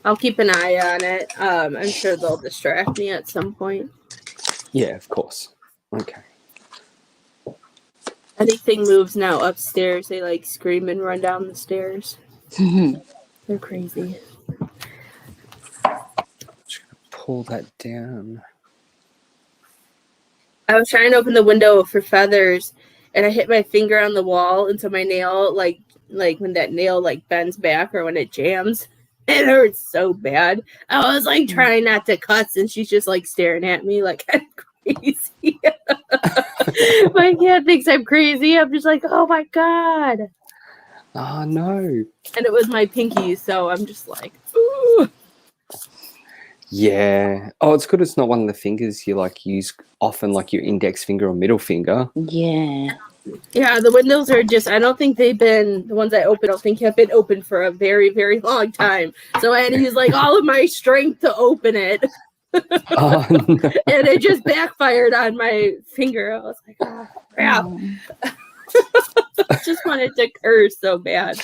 I'll keep an eye on it. I'm sure they'll distract me at some point. Yeah, of course. Okay. Anything moves now upstairs, they like scream and run down the stairs. They're crazy. Just gonna pull that down. I was trying to open the window for feathers, and I hit my finger on the wall, and so my nail, like when that nail like bends back or when it jams, it hurts so bad. I was like trying not to cuss, and she's just like staring at me like I'm crazy. My cat thinks I'm crazy. I'm just like, oh my god. Oh no. And it was my pinky, so I'm just like, ooh. Yeah. Oh, it's good it's not one of the fingers you like use often, like your index finger or middle finger. Yeah. Yeah, the windows are just, I don't think they've been, the ones I opened, I don't think have been open for a very, very long time. So I had to use like all of my strength to open it. Oh, no. And it just backfired on my finger. I was like, oh, crap. I just wanted to curse so bad.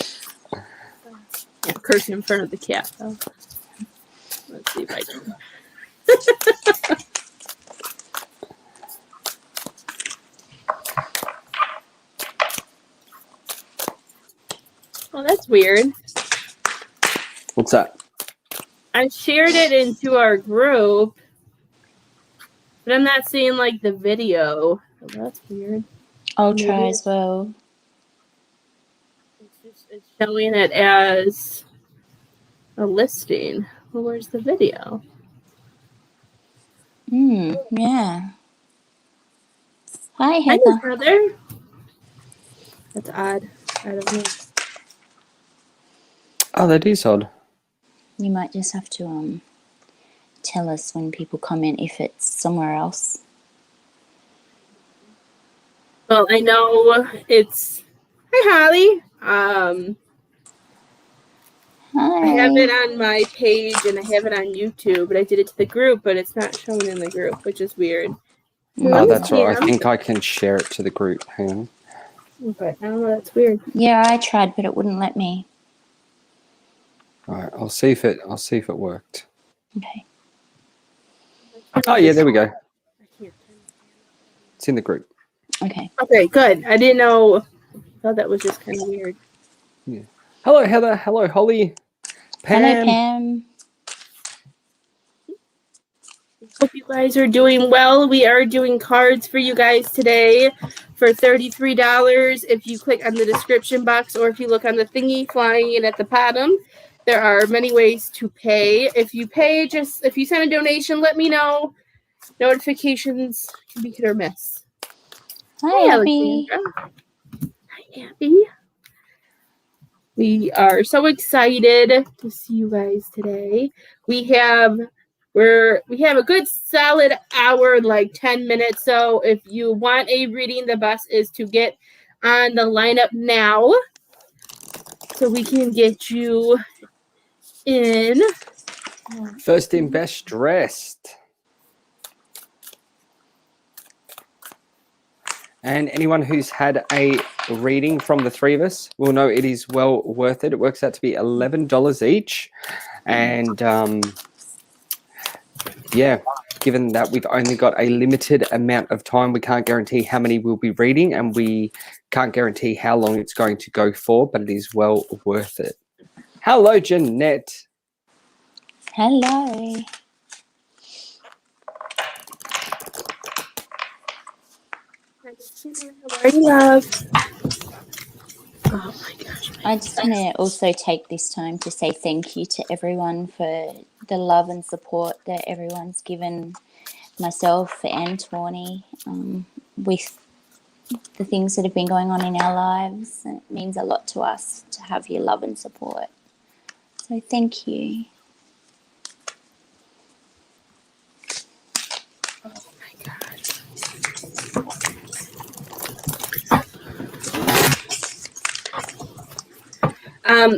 Can't curse in front of the cat, though. Let's see if I can. Oh, that's weird. What's that? I shared it into our group, but I'm not seeing like the video. Oh, that's weird. I'll try as well. It's showing it as a listing. Well, where's the video? Yeah. Hi, Hi, Heather. Heather. That's odd. I don't know. Oh, that is odd. You might just have to tell us when people comment if it's somewhere else. Well, I know it's. Hi, Holly. Hi. I have it on my page and I have it on YouTube, but I did it to the group, but it's not shown in the group, which is weird. Oh, that's right. I think I can share it to the group. Hang on. But I don't know. That's weird. Yeah, I tried, but it wouldn't let me. All right, I'll see if it worked. Okay. Oh yeah, there we go. It's in the group. Okay. Okay, good. I didn't know. I thought that was just kind of weird. Yeah. Hello, Heather. Hello, Holly. Pam. Hello, Pam. Hope you guys are doing well. We are doing cards for you guys today for $33. If you click on the description box or if you look on the thingy flying in at the bottom, there are many ways to pay. If you pay, if you send a donation, let me know. Notifications can be hit or miss. Hi, Abby. Hi, Abby. We are so excited to see you guys today. We have a good solid hour, like 10 minutes. So if you want a reading, the best is to get on the lineup now so we can get you in. First in, best dressed. And anyone who's had a reading from the three of us will know it is well worth it. It works out to be $11 each. And yeah, given that we've only got a limited amount of time, we can't guarantee how many we'll be reading and we can't guarantee how long it's going to go for, but it is well worth it. Hello, Jeanette. Hello. How are you, love? Oh my gosh. I just want to also take this time to say thank you to everyone for the love and support that everyone's given myself and Tawny with the things that have been going on in our lives. It means a lot to us to have your love and support. So thank you. Oh my God.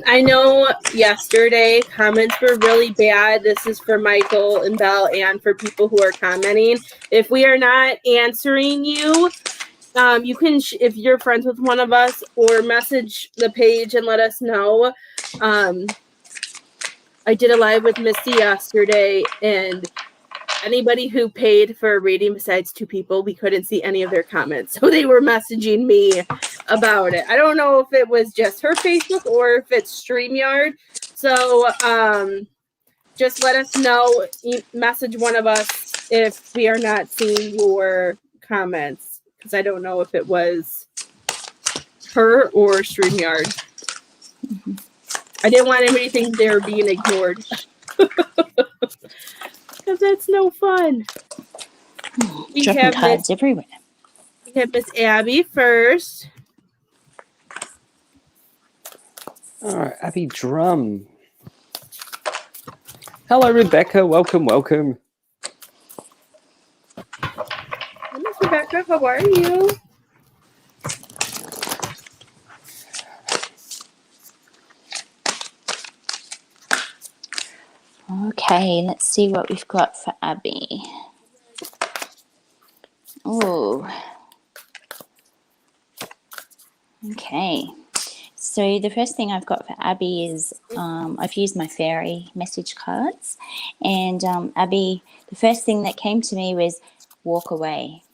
I know yesterday comments were really bad. This is for Michael and Belle and for people who are commenting. If we are not answering you, you can, if you're friends with one of us, or message the page and let us know. I did a live with Misty yesterday, and anybody who paid for a reading besides 2 people, we couldn't see any of their comments. So they were messaging me about it. I don't know if it was just her Facebook or if it's StreamYard. So just let us know. Message one of us if we are not seeing your comments, because I don't know if it was her or StreamYard. I didn't want anybody to think they were being ignored. Because that's no fun. We Dropping have cards everywhere. We have Miss Abby first. All right, Abby Drum. Hello, Rebecca. Welcome, welcome. Hi, Miss Rebecca. How are you? Okay, let's see what we've got for Abby. Oh. Okay. So the first thing I've got for Abby is I've used my fairy message cards. And Abby, the first thing that came to me was walk away.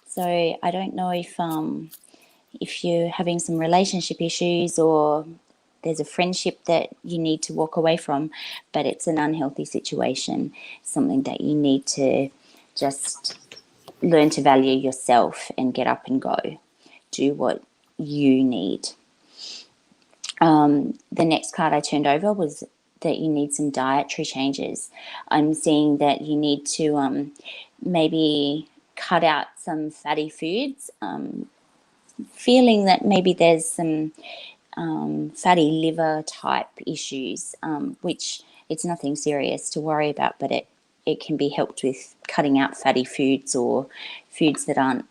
So I don't know if you're having some relationship issues or there's a friendship that you need to walk away from, but it's an unhealthy situation, something that you need to just learn to value yourself and get up and go. Do what you need. The next card I turned over was that you need some dietary changes. I'm seeing that you need to maybe cut out some fatty foods, feeling that maybe there's some fatty liver type issues, which it's nothing serious to worry about, but it can be helped with cutting out fatty foods or foods that aren't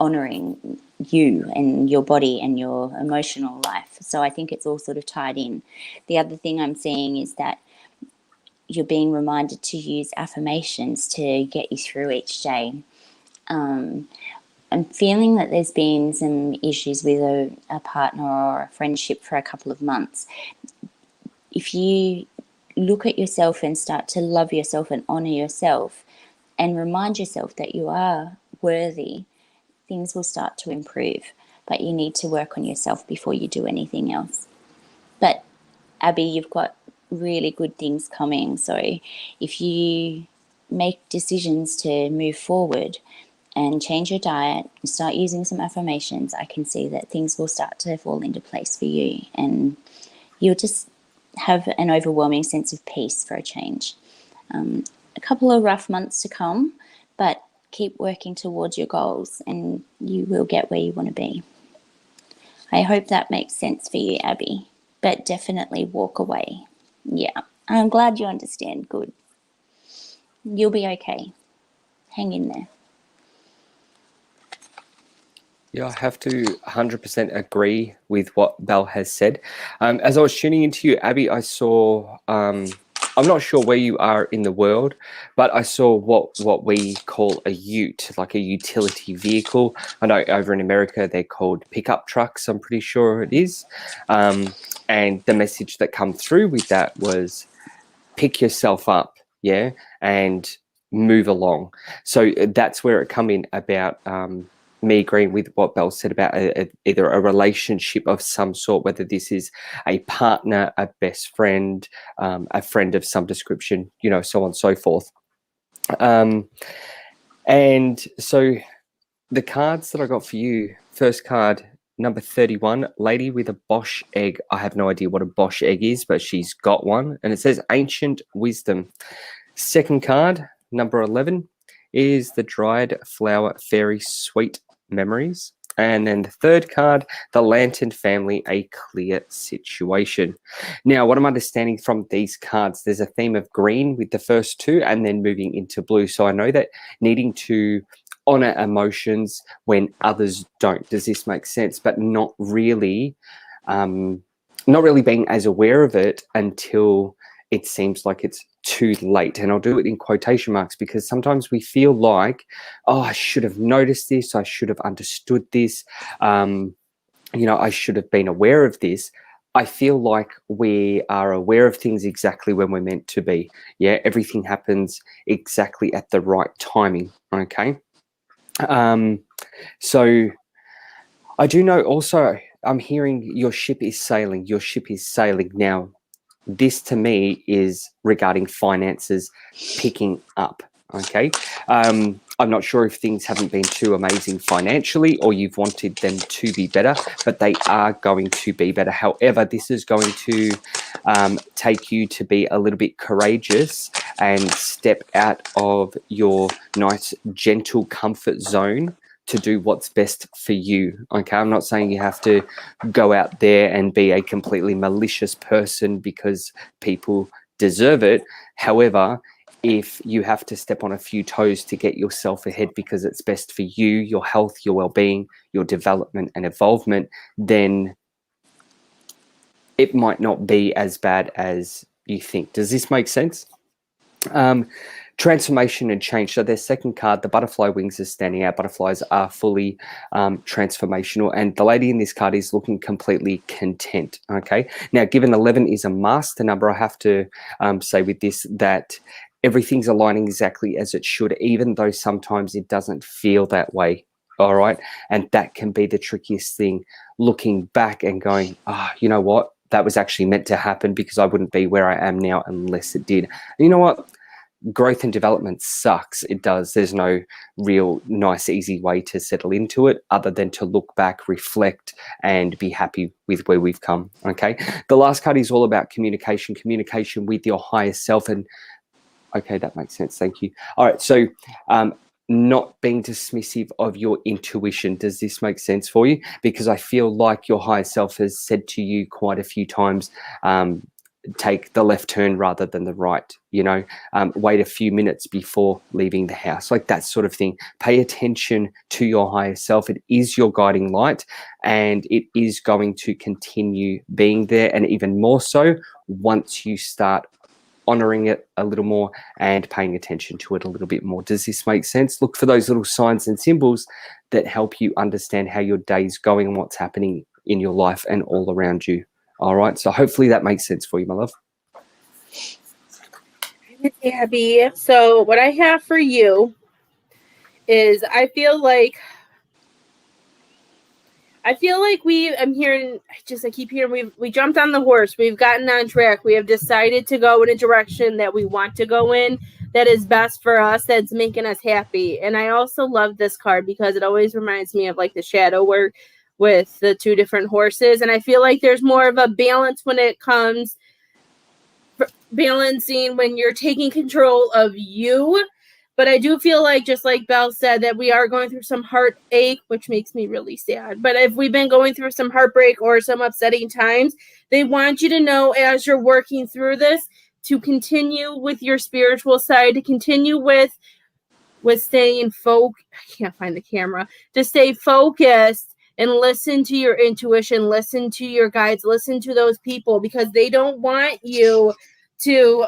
honouring you and your body and your emotional life. So I think it's all sort of tied in. The other thing I'm seeing is that you're being reminded to use affirmations to get you through each day. I'm feeling that there's been some issues with a partner or a friendship for a couple of months. If you look at yourself and start to love yourself and honour yourself and remind yourself that you are worthy, things will start to improve. But you need to work on yourself before you do anything else. But Abby, you've got really good things coming. So if you make decisions to move forward and change your diet and start using some affirmations, I can see that things will start to fall into place for you and you'll just have an overwhelming sense of peace for a change. A couple of rough months to come, but keep working towards your goals and you will get where you want to be. I hope that makes sense for you, Abby, but definitely walk away. Yeah, I'm glad you understand. Good. You'll be okay. Hang in there. Yeah, I have to 100% agree with what Belle has said. As I was tuning into you, Abby, I saw, I'm not sure where you are in the world, but I saw what we call a ute, like a utility vehicle. I know over in America, they're called pickup trucks, I'm pretty sure it is. And the message that come through with that was pick yourself up, yeah, and move along. So that's where it come in about me agreeing with what Belle said about either a relationship of some sort, whether this is a partner, a best friend, a friend of some description, you know, so on and so forth. And so the cards that I got for you, first card, number 31, lady with a Bosch egg. I have no idea what a Bosch egg is, but she's got one. And it says ancient wisdom. Second card, number 11, is the dried flower fairy sweet memories. And then the third card, the lantern family, a clear situation. Now, what I'm understanding from these cards, there's a theme of green with the first two and then moving into blue. So I know that needing to honor emotions when others don't. Does this make sense? But not really being as aware of it until it seems like it's too late. And I'll do it in quotation marks because sometimes we feel like, oh, I should have noticed this. I should have understood this. You know, I should have been aware of this. I feel like we are aware of things exactly when we're meant to be. Yeah, everything happens exactly at the right timing. Okay. So I do know also, I'm hearing your ship is sailing. Your ship is sailing. Now, this to me is regarding finances picking up. Okay. I'm not sure if things haven't been too amazing financially or you've wanted them to be better, but they are going to be better. However, this is going to take you to be a little bit courageous and step out of your nice, gentle comfort zone to do what's best for you. Okay. I'm not saying you have to go out there and be a completely malicious person because people deserve it. However, if you have to step on a few toes to get yourself ahead because it's best for you, your health, your well-being, your development and involvement, then it might not be as bad as you think. Does this make sense? Transformation and change. So their second card, the butterfly wings is standing out. Butterflies are fully transformational, and the lady in this card is looking completely content. Okay. Now, given 11 is a master number, I have to say with this that everything's aligning exactly as it should, even though sometimes it doesn't feel that way. All right. And that can be the trickiest thing, looking back and going, you know what? That was actually meant to happen because I wouldn't be where I am now unless it did. And you know what? Growth and development sucks. It does. There's no real nice, easy way to settle into it other than to look back, reflect, and be happy with where we've come. Okay. The last card is all about communication with your higher self. And okay, that makes sense. Thank you. All right. So, not being dismissive of your intuition. Does this make sense for you? Because I feel like your higher self has said to you quite a few times, take the left turn rather than the right, wait a few minutes before leaving the house, like that sort of thing. Pay attention to your higher self. It is your guiding light, and it is going to continue being there, and even more so once you start honoring it a little more and paying attention to it a little bit more. Does this make sense? Look for those little signs and symbols that help you understand how your day's going and what's happening in your life and all around you. All right. So hopefully that makes sense for you, my love. Abby. So what I have for you is I feel like I keep hearing we jumped on the horse. We've gotten on track. We have decided to go in a direction that we want to go in, that is best for us, that's making us happy. And I also love this card because it always reminds me of like the shadow work with the two different horses. And I feel like there's more of a balance when it comes balancing when you're taking control of you. But I do feel like, just like Belle said, that we are going through some heartache, which makes me really sad. But if we've been going through some heartbreak or some upsetting times, they want you to know as you're working through this to continue with your spiritual side, to continue with staying focused. I can't find the camera. To stay focused and listen to your intuition, listen to your guides, listen to those people, because they don't want you to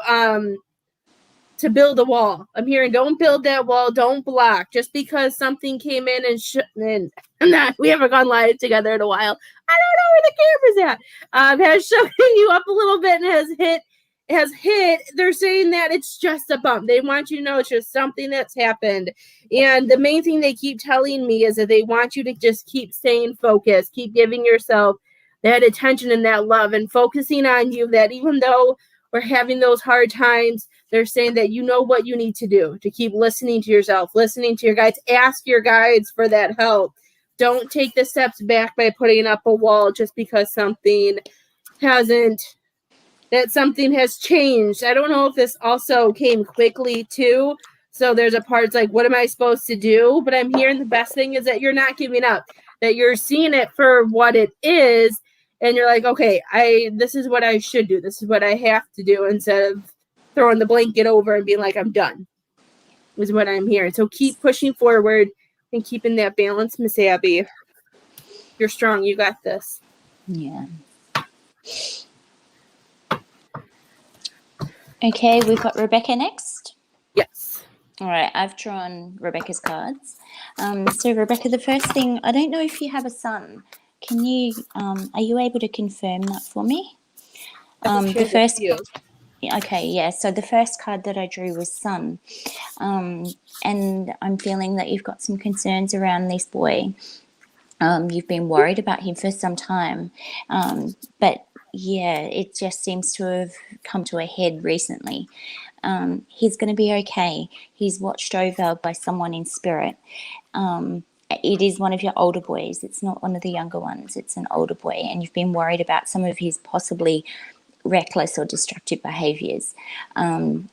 build a wall. I'm hearing, don't build that wall, don't block. Just because something came in and we haven't gone live together in a while. I don't know where the camera's at. Has shown you up a little bit and has hit. They're saying that it's just a bump. They want you to know it's just something that's happened. And the main thing they keep telling me is that they want you to just keep staying focused, keep giving yourself that attention and that love, and focusing on you, that even though we're having those hard times, they're saying that you know what you need to do, to keep listening to yourself, listening to your guides. Ask your guides for that help. Don't take the steps back by putting up a wall just because something has changed. I don't know if this also came quickly too. So there's a part like, what am I supposed to do? But I'm hearing the best thing is that you're not giving up, that you're seeing it for what it is. And you're like, okay, this is what I should do. This is what I have to do, instead of throwing the blanket over and being like, I'm done, is what I'm hearing. So keep pushing forward and keeping that balance, Miss Abby. You're strong. You got this. Yeah. Okay, we've got Rebecca next. Yes. All right, I've drawn Rebecca's cards. So Rebecca, the first thing, I don't know if you have a son, Can you, are you able to confirm that for me? Share The with first, you. okay, yeah. So the first card that I drew was Sun. And I'm feeling that you've got some concerns around this boy. You've been worried about him for some time. But yeah, it just seems to have come to a head recently. He's going to be okay. He's watched over by someone in spirit. It is one of your older boys. It's not one of the younger ones. It's an older boy. And you've been worried about some of his possibly reckless or destructive behaviours.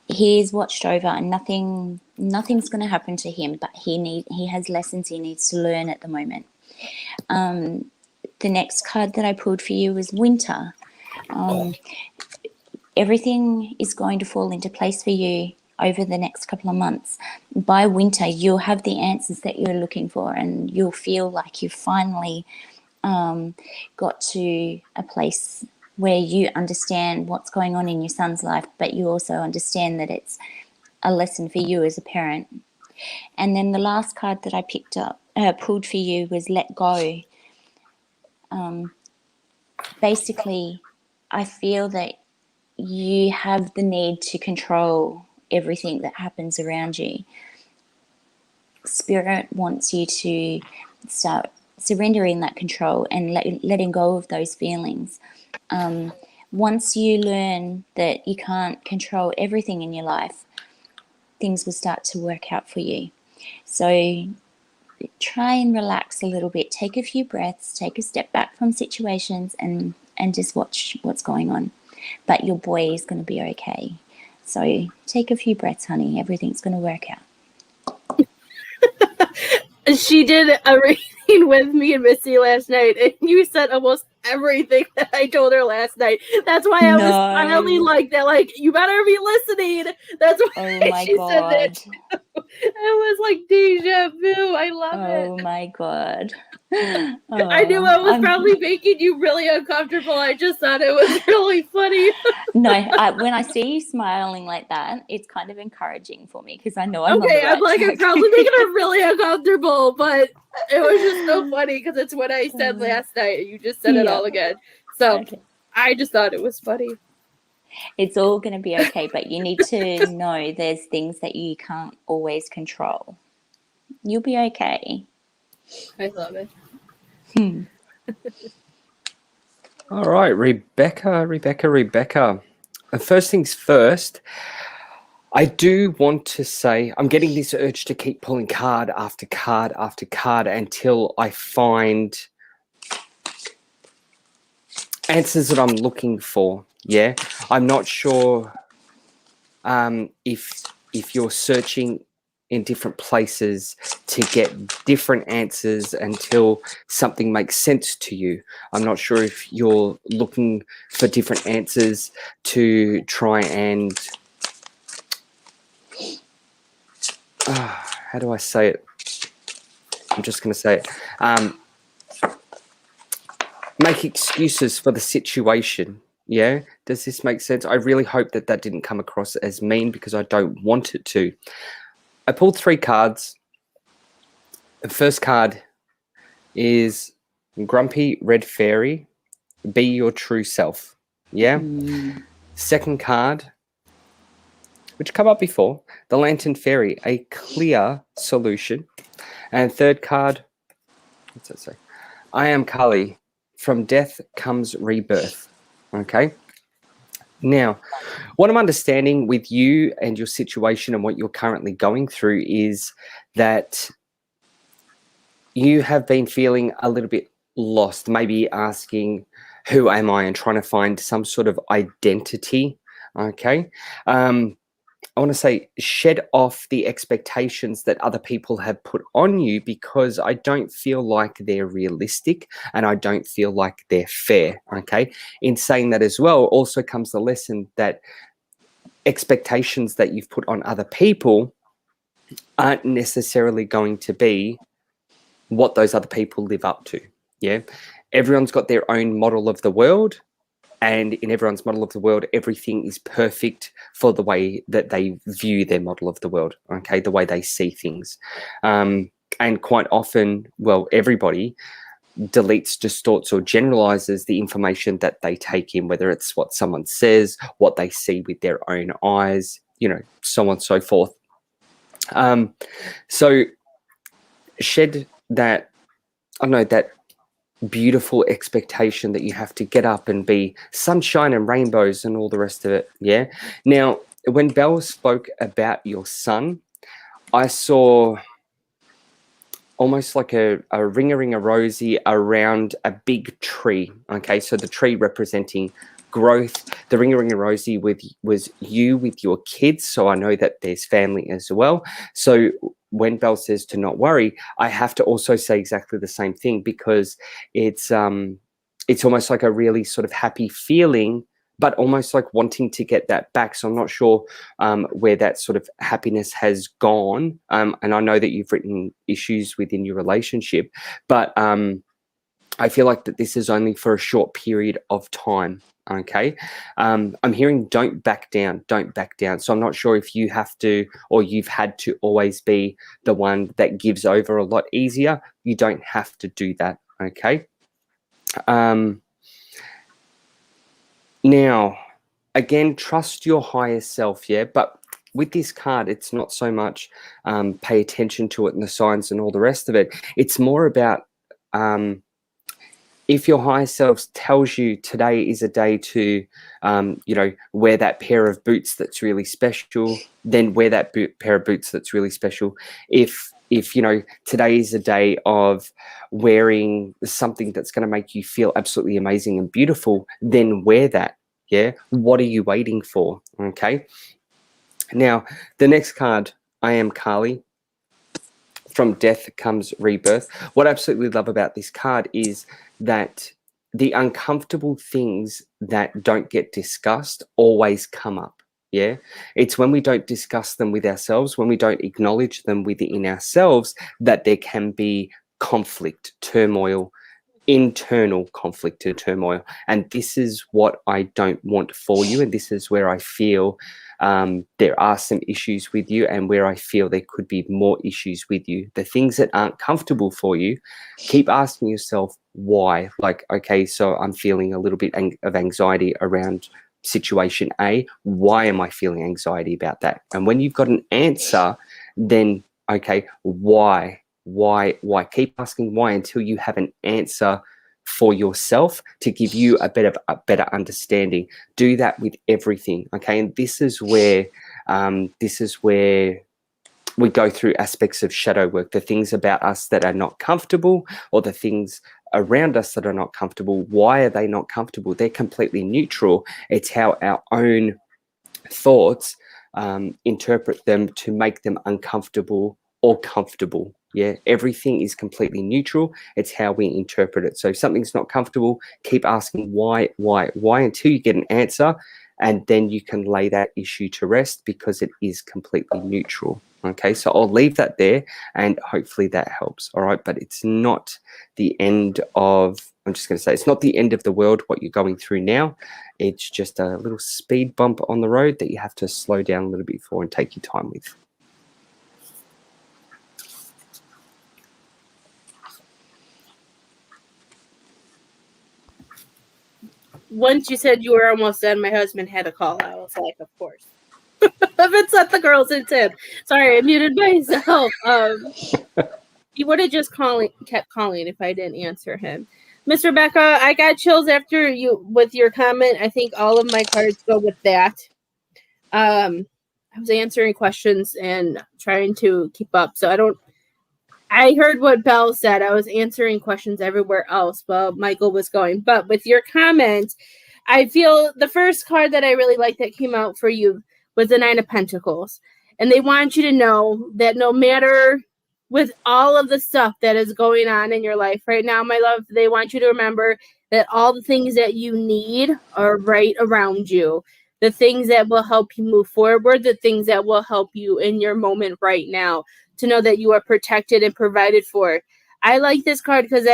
He is watched over, and nothing's going to happen to him. But he has lessons he needs to learn at the moment. The next card that I pulled for you was Winter. Everything is going to fall into place for you over the next couple of months. By winter, you'll have the answers that you're looking for, and you'll feel like you've finally got to a place where you understand what's going on in your son's life, but you also understand that it's a lesson for you as a parent. And then the last card that I pulled for you was Let Go. Basically, I feel that you have the need to control everything that happens around you. Spirit wants you to start surrendering that control and letting go of those feelings. Once you learn that you can't control everything in your life, things will start to work out for you. So try and relax a little bit. Take a few breaths, take a step back from situations and just watch what's going on. But your boy is going to be okay. So take a few breaths, honey. Everything's going to work out. She did a reading with me and Missy last night, and you said almost everything that I told her last night. That's why I was smiling like that. Like, you better be listening. That's why my she God. said that. It was like deja vu. I love it. Oh my God. I knew I was probably making you really uncomfortable. I just thought it was really funny. No, when I see you smiling like that, it's kind of encouraging for me because I know I'm on the Okay, right I'm like, track. I'm probably making her really uncomfortable, but it was just so funny because it's what I said last night, and you just said it all again. So Okay. I just thought it was funny. It's all going to be okay, but you need to know there's things that you can't always control. You'll be okay. I love it. All right, Rebecca. First things first, I do want to say I'm getting this urge to keep pulling card after card after card until I find answers that I'm looking for. Yeah, I'm not sure if you're searching in different places to get different answers until something makes sense to you. I'm not sure if you're looking for different answers to try and how do I say it? I'm just going to say it. Make excuses for the situation. Yeah, does this make sense? I really hope that that didn't come across as mean because I don't want it to. I pulled 3 cards. The first card is Grumpy Red Fairy, Be Your True Self. Yeah. Second card, which come up before, the Lantern Fairy, A Clear Solution. And third card, what's that say? I Am Kali, From Death Comes Rebirth. Okay. Now, what I'm understanding with you and your situation and what you're currently going through is that you have been feeling a little bit lost, maybe asking, who am I, and trying to find some sort of identity. Okay. I want to say shed off the expectations that other people have put on you because I don't feel like they're realistic and I don't feel like they're fair. Okay. In saying that as well, also comes the lesson that expectations that you've put on other people aren't necessarily going to be what those other people live up to. Yeah. Everyone's got their own model of the world. And in everyone's model of the world, everything is perfect for the way that they view their model of the world, okay, the way they see things. And quite often, well, everybody deletes, distorts, or generalizes the information that they take in, whether it's what someone says, what they see with their own eyes, so on and so forth. So shed that, I don't know, that beautiful expectation that you have to get up and be sunshine and rainbows and all the rest of it. Yeah. Now, when Belle spoke about your son, I saw almost like a ring-a-rosy around a big tree. Okay, so the tree representing growth. The ring-a-rosy was you with your kids. So I know that there's family as well. So when Belle says to not worry, I have to also say exactly the same thing, because it's almost like a really sort of happy feeling, but almost like wanting to get that back. So I'm not sure where that sort of happiness has gone. And I know that you've written issues within your relationship, but I feel like that this is only for a short period of time. Okay. I'm hearing don't back down. So I'm not sure if you have to, or you've had to always be the one that gives over a lot easier. You don't have to do that. Okay. Now, again, trust your higher self, yeah? But with this card, it's not so much pay attention to it and the signs and all the rest of it. It's more about if your higher self tells you today is a day to, wear that pair of boots that's really special, then wear that pair of boots that's really special. If today is a day of wearing something that's going to make you feel absolutely amazing and beautiful, then wear that. Yeah. What are you waiting for? Okay. Now, the next card, I am Kali. From death comes rebirth. What I absolutely love about this card is that the uncomfortable things that don't get discussed always come up. Yeah, it's when we don't discuss them with ourselves, when we don't acknowledge them within ourselves, that there can be conflict, turmoil, internal conflict and turmoil. And this is what I don't want for you. And this is where I feel there are some issues with you, and where I feel there could be more issues with you. The things that aren't comfortable for you, keep asking yourself why. Like, okay, so I'm feeling a little bit of anxiety around situation A. Why am I feeling anxiety about that? And when you've got an answer, then, okay, why? Keep asking why until you have an answer for yourself to give you a better understanding. Do that with everything. Okay. And this is where we go through aspects of shadow work, the things about us that are not comfortable, or the things around us that are not comfortable. Why are they not comfortable? They're completely neutral. It's how our own thoughts interpret them to make them uncomfortable or comfortable. Yeah, everything is completely neutral. It's how we interpret it. So if something's not comfortable, keep asking why until you get an answer, and then you can lay that issue to rest, because it is completely neutral. Okay, so I'll leave that there, and hopefully that helps. All right, but it's not the end of, I'm just going to say, it's not the end of the world what you're going through now. It's just a little speed bump on the road that you have to slow down a little bit for and take your time with. Once you said you were almost done, my husband had a call. I was like, of course. If it's not the girls, it's him. Sorry, I muted myself. He would have just kept calling if I didn't answer him. Miss Rebecca, I got chills after you with your comment. I think all of my cards go with that. I was answering questions and trying to keep up, so I heard what Belle said. I was answering questions everywhere else while Michael was going. But with your comment, I feel the first card that I really liked that came out for you was the Nine of Pentacles. And they want you to know that no matter with all of the stuff that is going on in your life right now, my love, they want you to remember that all the things that you need are right around you. The things that will help you move forward, the things that will help you in your moment right now, to know that you are protected and provided for. I like this card because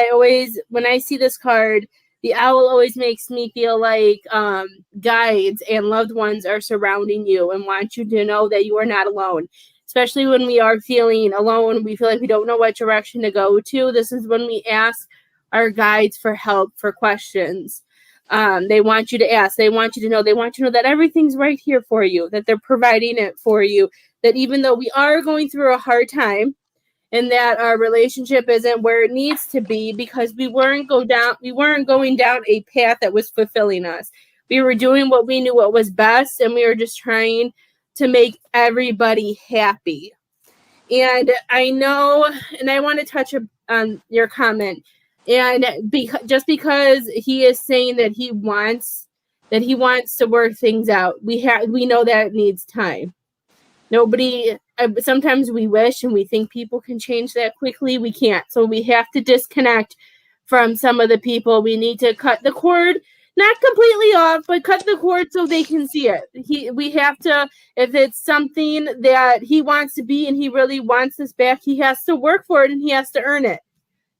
when I see this card, the owl always makes me feel like guides and loved ones are surrounding you and want you to know that you are not alone. Especially when we are feeling alone, we feel like we don't know what direction to go to. This is when we ask our guides for help, for questions. They want you to ask. They want you to know. They want you to know that everything's right here for you, that they're providing it for you, that even though we are going through a hard time and that our relationship isn't where it needs to be because we weren't going down a path that was fulfilling us. We were doing what we knew what was best, and we were just trying to make everybody happy. And I know, and I want to touch on your comment, and just because he is saying that he wants to work things out, we know that it needs time. Nobody, sometimes we wish and we think people can change that quickly. We can't. So we have to disconnect from some of the people. We need to cut the cord, not completely off, but cut the cord so they can see it. We have to, if it's something that he wants to be and he really wants this back, he has to work for it and he has to earn it.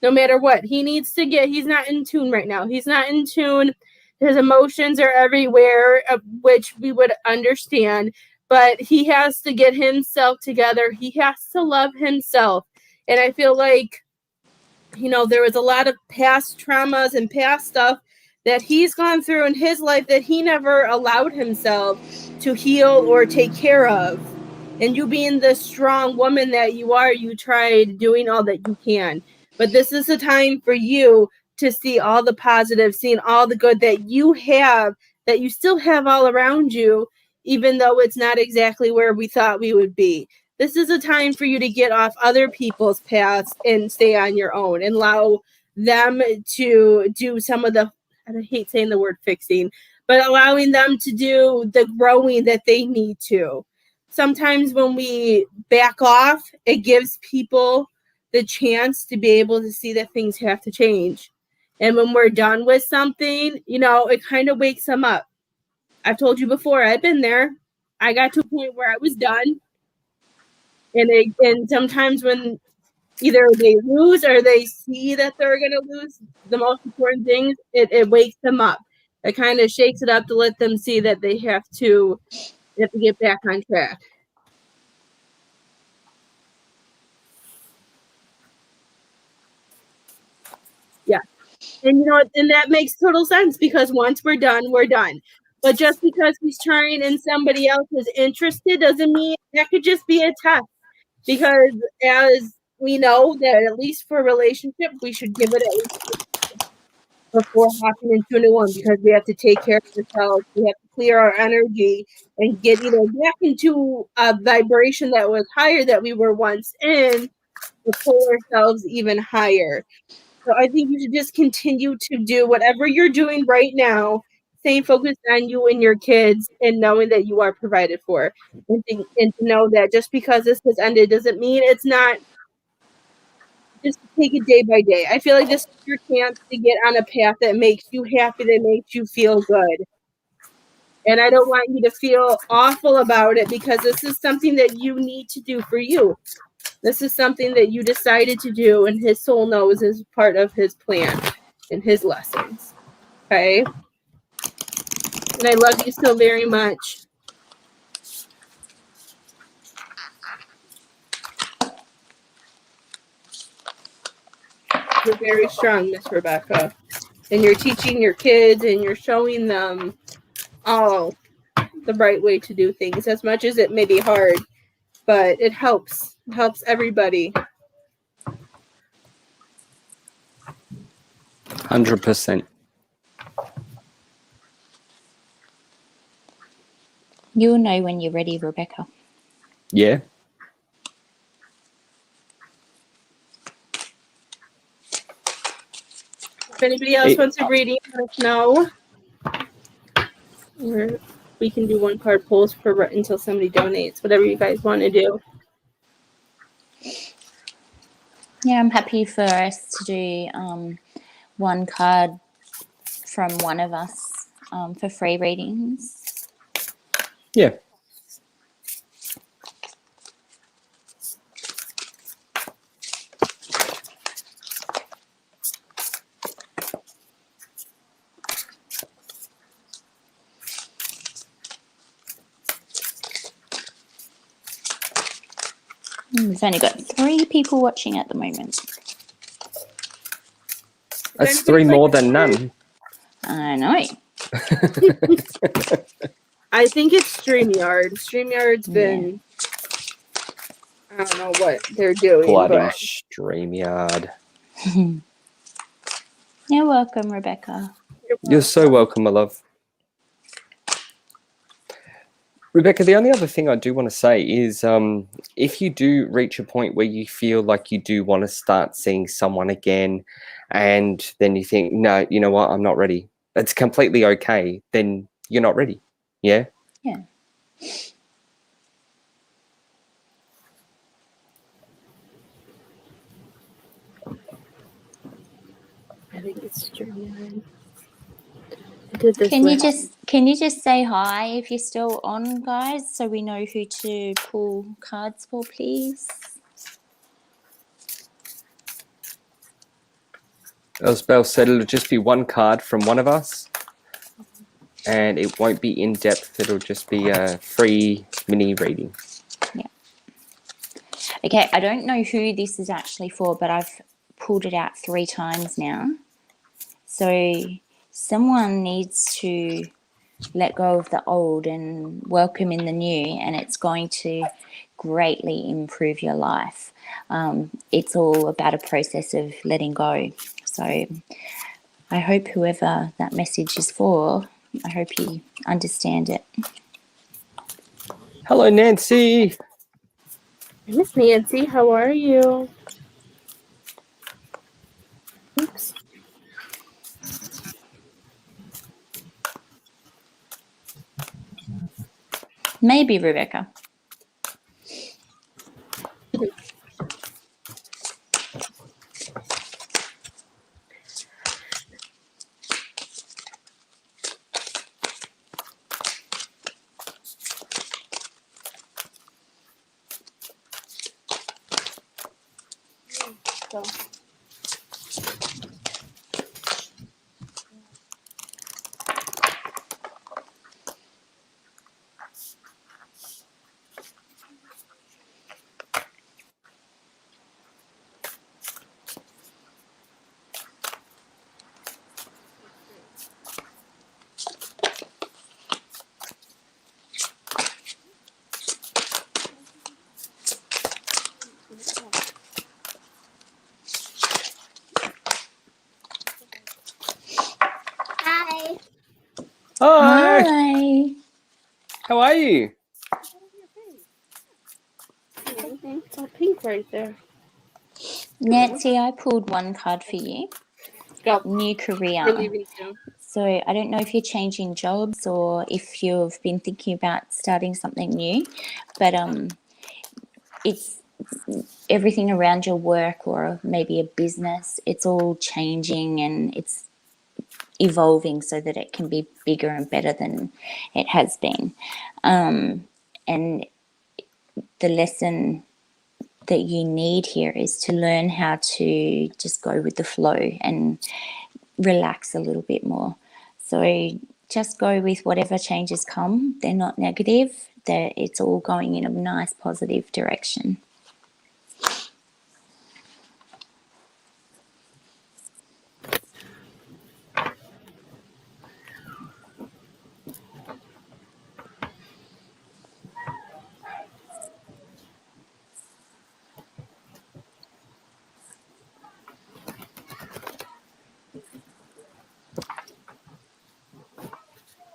No matter what. He's not in tune right now. He's not in tune. His emotions are everywhere, which we would understand. But he has to get himself together. He has to love himself. And I feel like, there was a lot of past traumas and past stuff that he's gone through in his life that he never allowed himself to heal or take care of. And you being the strong woman that you are, you tried doing all that you can. But this is a time for you to see all the positive, seeing all the good that you have, that you still have all around you, even though it's not exactly where we thought we would be. This is a time for you to get off other people's paths and stay on your own and allow them to do some of the, I hate saying the word fixing, but allowing them to do the growing that they need to. Sometimes when we back off, it gives people the chance to be able to see that things have to change. And when we're done with something, it kind of wakes them up. I've told you before, I've been there. I got to a point where I was done. And sometimes when either they lose or they see that they're going to lose the most important things, it wakes them up. It kind of shakes it up to let them see that they have to get back on track. Yeah. And and that makes total sense because once we're done, we're done. But just because he's trying and somebody else is interested doesn't mean that could just be a test. Because as we know that at least for a relationship, we should give it at least before hopping into a new one because we have to take care of ourselves. We have to clear our energy and get back into a vibration that was higher that we were once in to pull ourselves even higher. So I think you should just continue to do whatever you're doing right now, staying focused on you and your kids and knowing that you are provided for. And to know that just because this has ended doesn't mean it's not. Just take it day by day. I feel like this is your chance to get on a path that makes you happy, that makes you feel good. And I don't want you to feel awful about it because this is something that you need to do for you. This is something that you decided to do, and his soul knows is part of his plan and his lessons. Okay? And I love you so very much. You're very strong, Miss Rebecca. And you're teaching your kids and you're showing them all the right way to do things, as much as it may be hard. But it helps. It helps everybody. 100%. You'll know when you're ready, Rebecca. Yeah. If anybody else wants a reading, let us know. Or we can do one card pulls for until somebody donates. Whatever you guys want to do. Yeah, I'm happy for us to do one card from one of us for free readings. Yeah. We've only got 3 people watching at the moment. That's anybody 3 more like than none. I know. I think it's StreamYard. StreamYard's been, I don't know what they're doing, Bloody but StreamYard. You're welcome, Rebecca. You're so welcome, my love. Rebecca, the only other thing I do want to say is if you do reach a point where you feel like you do want to start seeing someone again and then you think, no, you know what, I'm not ready. It's completely okay. Then you're not ready. Yeah? Yeah. I think it's StreamYard. I did this Can you with- just say hi if you're still on, guys, so we know who to pull cards for, please? As Belle said, it'll just be one card from one of us. And it won't be in depth. It'll just be a free mini reading. Yeah. Okay, I don't know who this is actually for, but I've pulled it out 3 times now. So someone needs to let go of the old and welcome in the new, and it's going to greatly improve your life. It's all about a process of letting go. So I hope whoever that message is for, I hope you understand it. Hello, Nancy. Miss Nancy, how are you? Oops. Maybe Rebecca. So. Hi. Hi. Hi. How are you? It's all pink right there. Nancy, I pulled 1 card for you. Go. New We're career. leaving soon. So I don't know if you're changing jobs or if you've been thinking about starting something new, but it's everything around your work or maybe a business. It's all changing and it's evolving so that it can be bigger and better than it has been. And the lesson that you need here is to learn how to just go with the flow and relax a little bit more. So just go with whatever changes come. They're not negative. It's all going in a nice positive direction.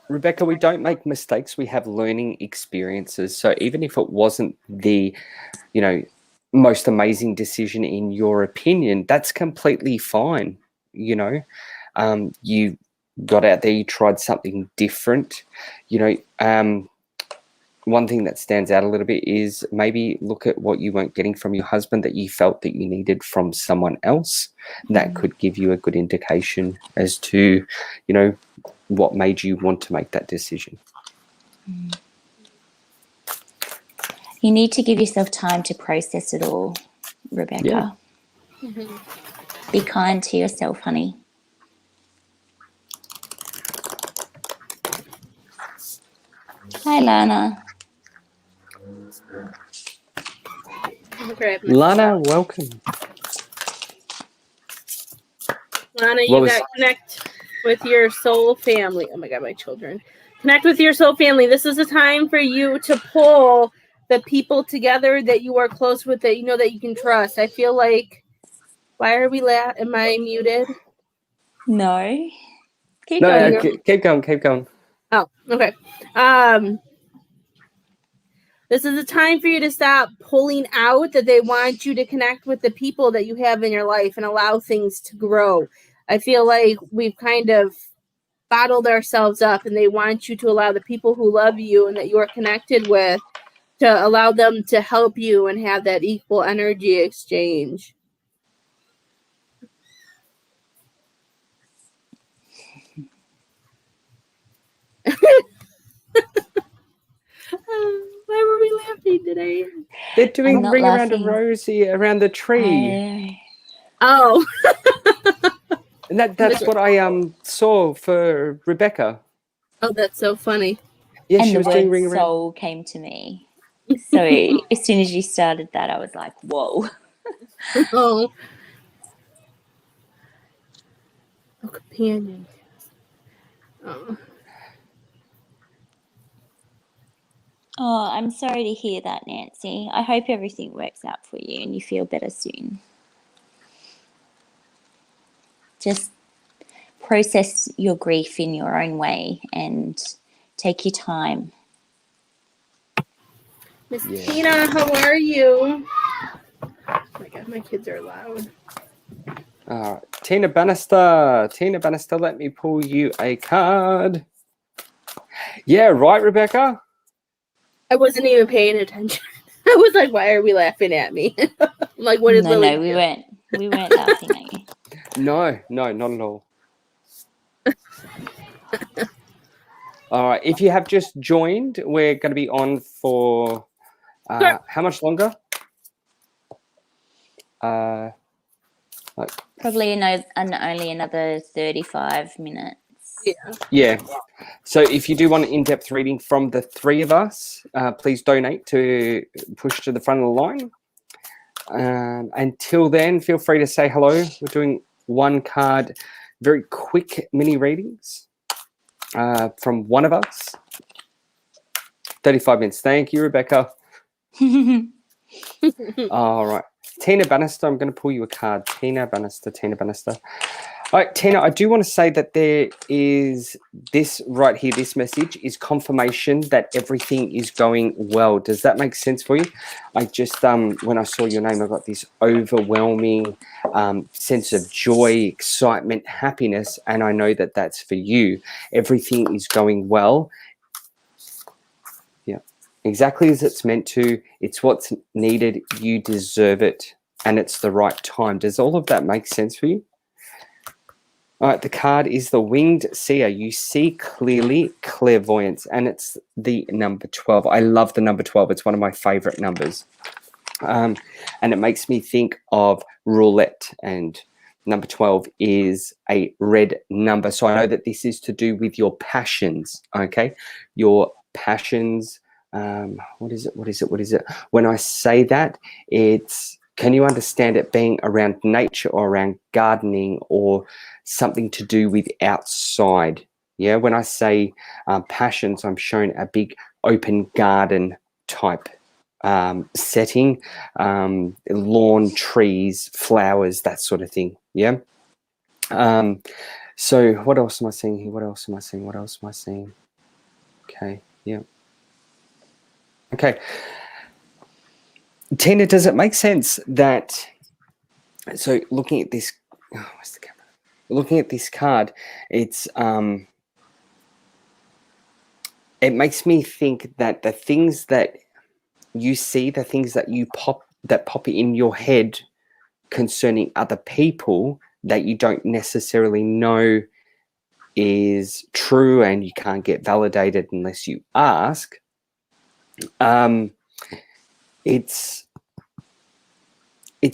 Rebecca, we don't make mistakes. We have learning experiences. So even if it wasn't the, most amazing decision in your opinion, that's completely fine. You got out there, you tried something different. One thing that stands out a little bit is maybe look at what you weren't getting from your husband that you felt that you needed from someone else. That could give you a good indication as to, what made you want to make that decision. You need to give yourself time to process it all, Rebecca. Yeah. Be kind to yourself, honey. Hi, Lana. Okay. Lana, welcome. Lana, What you was- got to connect with your soul family. Oh my God, my children. Connect with your soul family. This is a time for you to pull the people together that you are close with, that you know that you can trust. I feel like, why are we am I muted? No. Keep No, going. keep going, keep going. Oh, okay. This is a time for you to stop pulling out, that they want you to connect with the people that you have in your life and allow things to grow. I feel like we've kind of bottled ourselves up, and they want you to allow the people who love you and that you are connected with to allow them to help you and have that equal energy exchange. Why were we laughing today? They're doing I'm not ring around a laughing. rosy around the tree. Oh. And that's what I saw for Rebecca. Oh, that's so funny. Yeah, And she the was doing word ring around. soul came to me. So as soon as you started that, I was like, whoa. Oh. Oh, companion. Oh. Oh, I'm sorry to hear that, Nancy. I hope everything works out for you and you feel better soon. Just process your grief in your own way and take your time. Miss Yeah. Tina, how are you? Oh my God, my kids are loud. All right. Tina Bannister. Tina Bannister, let me pull you a card. Yeah, right, Rebecca? I wasn't even paying attention. I was like, why are we laughing at me? I'm like, what did Lily No, do? we weren't laughing at you. No, not at all. All right. If you have just joined, we're going to be on for how much longer? Probably only another 35 minutes. Yeah. So if you do want an in-depth reading from the three of us, please donate to push to the front of the line. Until then, feel free to say hello. We're doing one card, very quick mini readings from one of us. 35 minutes. Thank you, Rebecca. All right. Tina Bannister, I'm going to pull you a card. Tina Bannister. All right, Tina, I do want to say that there is this right here. This message is confirmation that everything is going well. Does that make sense for you? I just, when I saw your name, I got this overwhelming sense of joy, excitement, happiness, and I know that that's for you. Everything is going well. Yeah, exactly as it's meant to. It's what's needed. You deserve it, and it's the right time. Does all of that make sense for you? All right, the card is the Winged Seer. You see clearly, clairvoyance, and it's the number 12. I love the number 12. It's one of my favorite numbers. And it makes me think of roulette, and number 12 is a red number. So I know that this is to do with your passions, okay? Your passions. What is it? When I say that, it's, can you understand it being around nature or around gardening or something to do with outside? Yeah, when I say passions, I'm showing a big open garden type setting, lawn, trees, flowers, that sort of thing. Yeah. So what else am I seeing here? What else am I seeing? Okay. Yeah. Okay. Tina, does it make sense that, so looking at this, where's the camera? Looking at this card, it's it makes me think that the things that you see, the things that you pop in your head concerning other people that you don't necessarily know is true and you can't get validated unless you ask, it's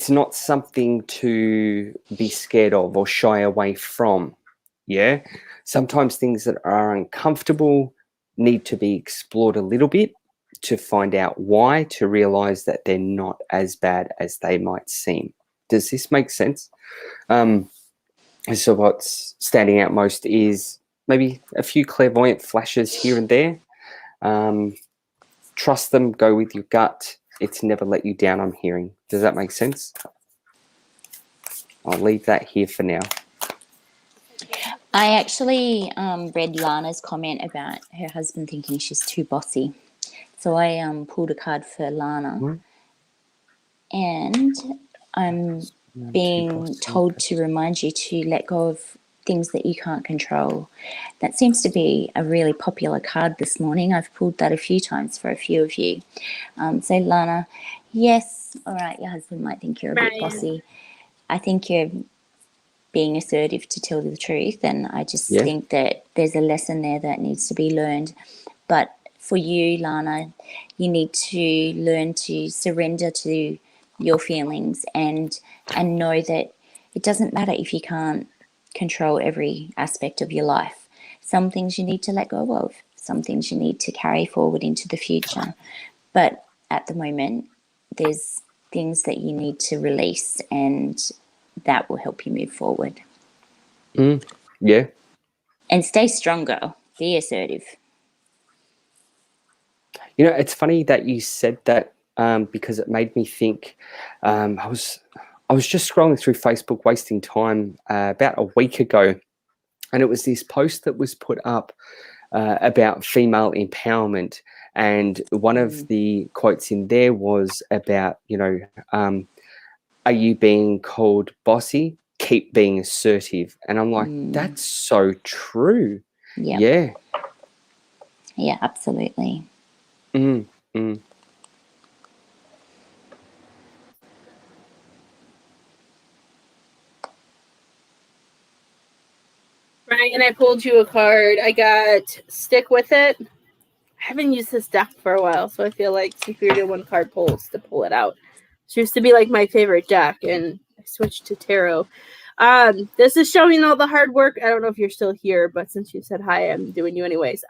not something to be scared of or shy away from. Yeah, sometimes things that are uncomfortable need to be explored a little bit to find out why, to realize that they're not as bad as they might seem. Does this make sense? So what's standing out most is maybe a few clairvoyant flashes here and there. Trust them, go with your gut. It's never let you down, I'm hearing. Does that make sense? I'll leave that here for now. I actually read Lana's comment about her husband thinking she's too bossy. So I pulled a card for Lana. Mm. And I'm being told to remind you to let go of things that you can't control. That seems to be a really popular card this morning. I've pulled that a few times for a few of you. So Lana, yes, all right, your husband might think you're a bit bossy. I think you're being assertive, to tell the truth, and I just think that there's a lesson there that needs to be learned. But for you, Lana, you need to learn to surrender to your feelings and know that it doesn't matter if you can't control every aspect of your life. Some things you need to let go of, some things you need to carry forward into the future. But at the moment, there's things that you need to release, and that will help you move forward. Yeah. And stay stronger. Be assertive. You know, it's funny that you said that because it made me think. I was just scrolling through Facebook, wasting time about a week ago, and it was this post that was put up about female empowerment, and one of the quotes in there was about, are you being called bossy? Keep being assertive. And I'm like, that's so true. Yep. Yeah, absolutely. Mm. Ryan, I pulled you a card. I got Stick With It. I haven't used this deck for a while, so I feel like Superior One Card pulls to pull it out. It used to be like my favorite deck, and I switched to Tarot. This is showing all the hard work. I don't know if you're still here, but since you said hi, I'm doing you anyways.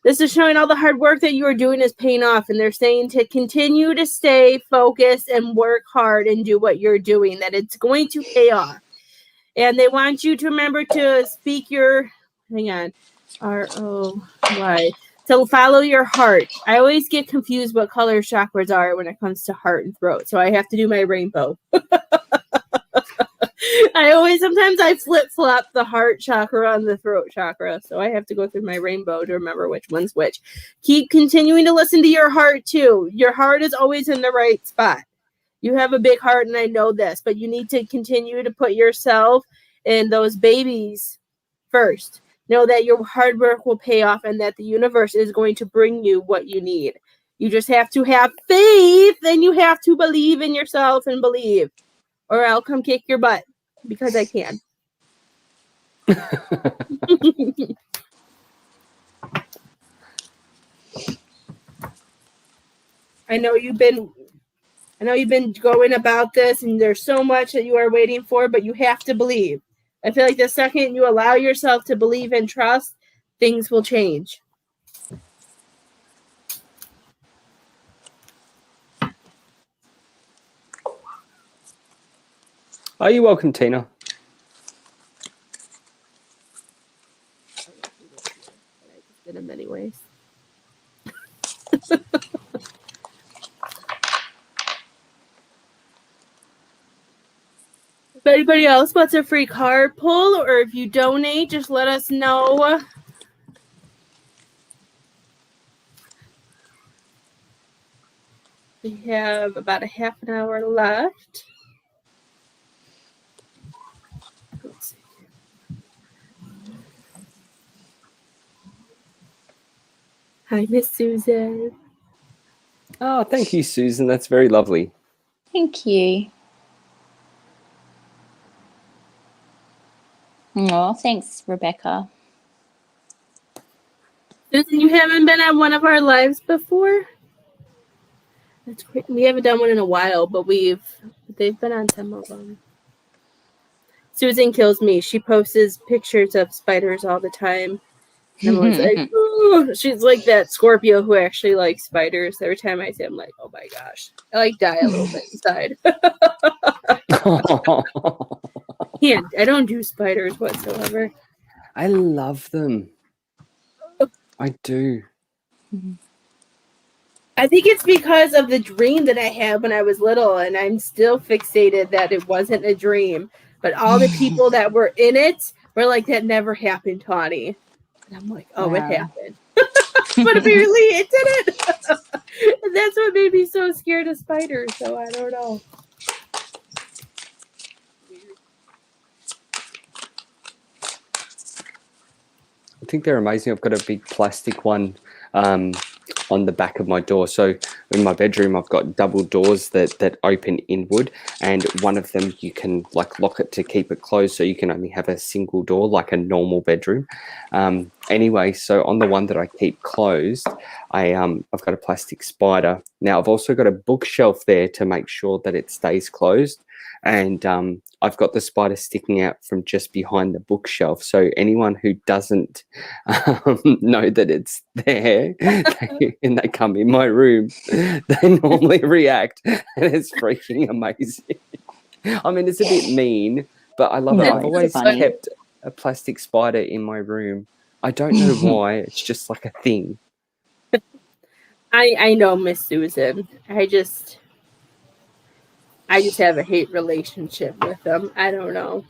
This is showing all the hard work that you are doing is paying off, and they're saying to continue to stay focused and work hard and do what you're doing, that it's going to pay off. And they want you to remember to speak your, R-O-Y, to follow your heart. I always get confused what color chakras are when it comes to heart and throat, so I have to do my rainbow. Sometimes I flip-flop the heart chakra and the throat chakra, so I have to go through my rainbow to remember which one's which. Keep continuing to listen to your heart, too. Your heart is always in the right spot. You have a big heart, and I know this, but you need to continue to put yourself and those babies first. Know that your hard work will pay off and that the universe is going to bring you what you need. You just have to have faith, and you have to believe in yourself and believe, or I'll come kick your butt because I can. I know you've been going about this, and there's so much that you are waiting for, but you have to believe. I feel like the second you allow yourself to believe and trust, things will change. Are you welcome, Tina? I did in many ways. If anybody else wants a free card pull, or if you donate, just let us know. We have about a half an hour left. Let's see. Hi, Miss Susan. Oh, thank you, Susan. That's very lovely. Thank you. Oh, thanks, Rebecca. Susan, you haven't been on one of our lives before? That's great. We haven't done one in a while, but they've been on some of them. Susan kills me. She posts pictures of spiders all the time. And I'm always like, ooh. She's like that Scorpio who actually likes spiders. Every time I see I'm like, oh my gosh. I die a little bit inside. can't. I don't do spiders whatsoever. I love them. I do. I think it's because of the dream that I had when I was little, and I'm still fixated that it wasn't a dream. But all the people that were in it were like, that never happened, Tawny. And I'm like, oh, it Wow. happened. But apparently it didn't. And that's what made me so scared of spiders. So I don't know. I think they're amazing. I've got a big plastic one on the back of my door. So in my bedroom, I've got double doors that open inward, and one of them you can like lock it to keep it closed, so you can only have a single door like a normal bedroom. Anyway, so on the one that I keep closed, I've got a plastic spider. Now I've also got a bookshelf there to make sure that it stays closed, and I've got the spider sticking out from just behind the bookshelf. So anyone who doesn't know that it's there and they come in my room, they normally react, and it's freaking amazing. I mean, it's a bit mean, but I love it. No, I've it's always funny. kept a plastic spider in my room. I don't know why. It's just like a thing. I know Miss Susan. I just have a hate relationship with them. I don't know.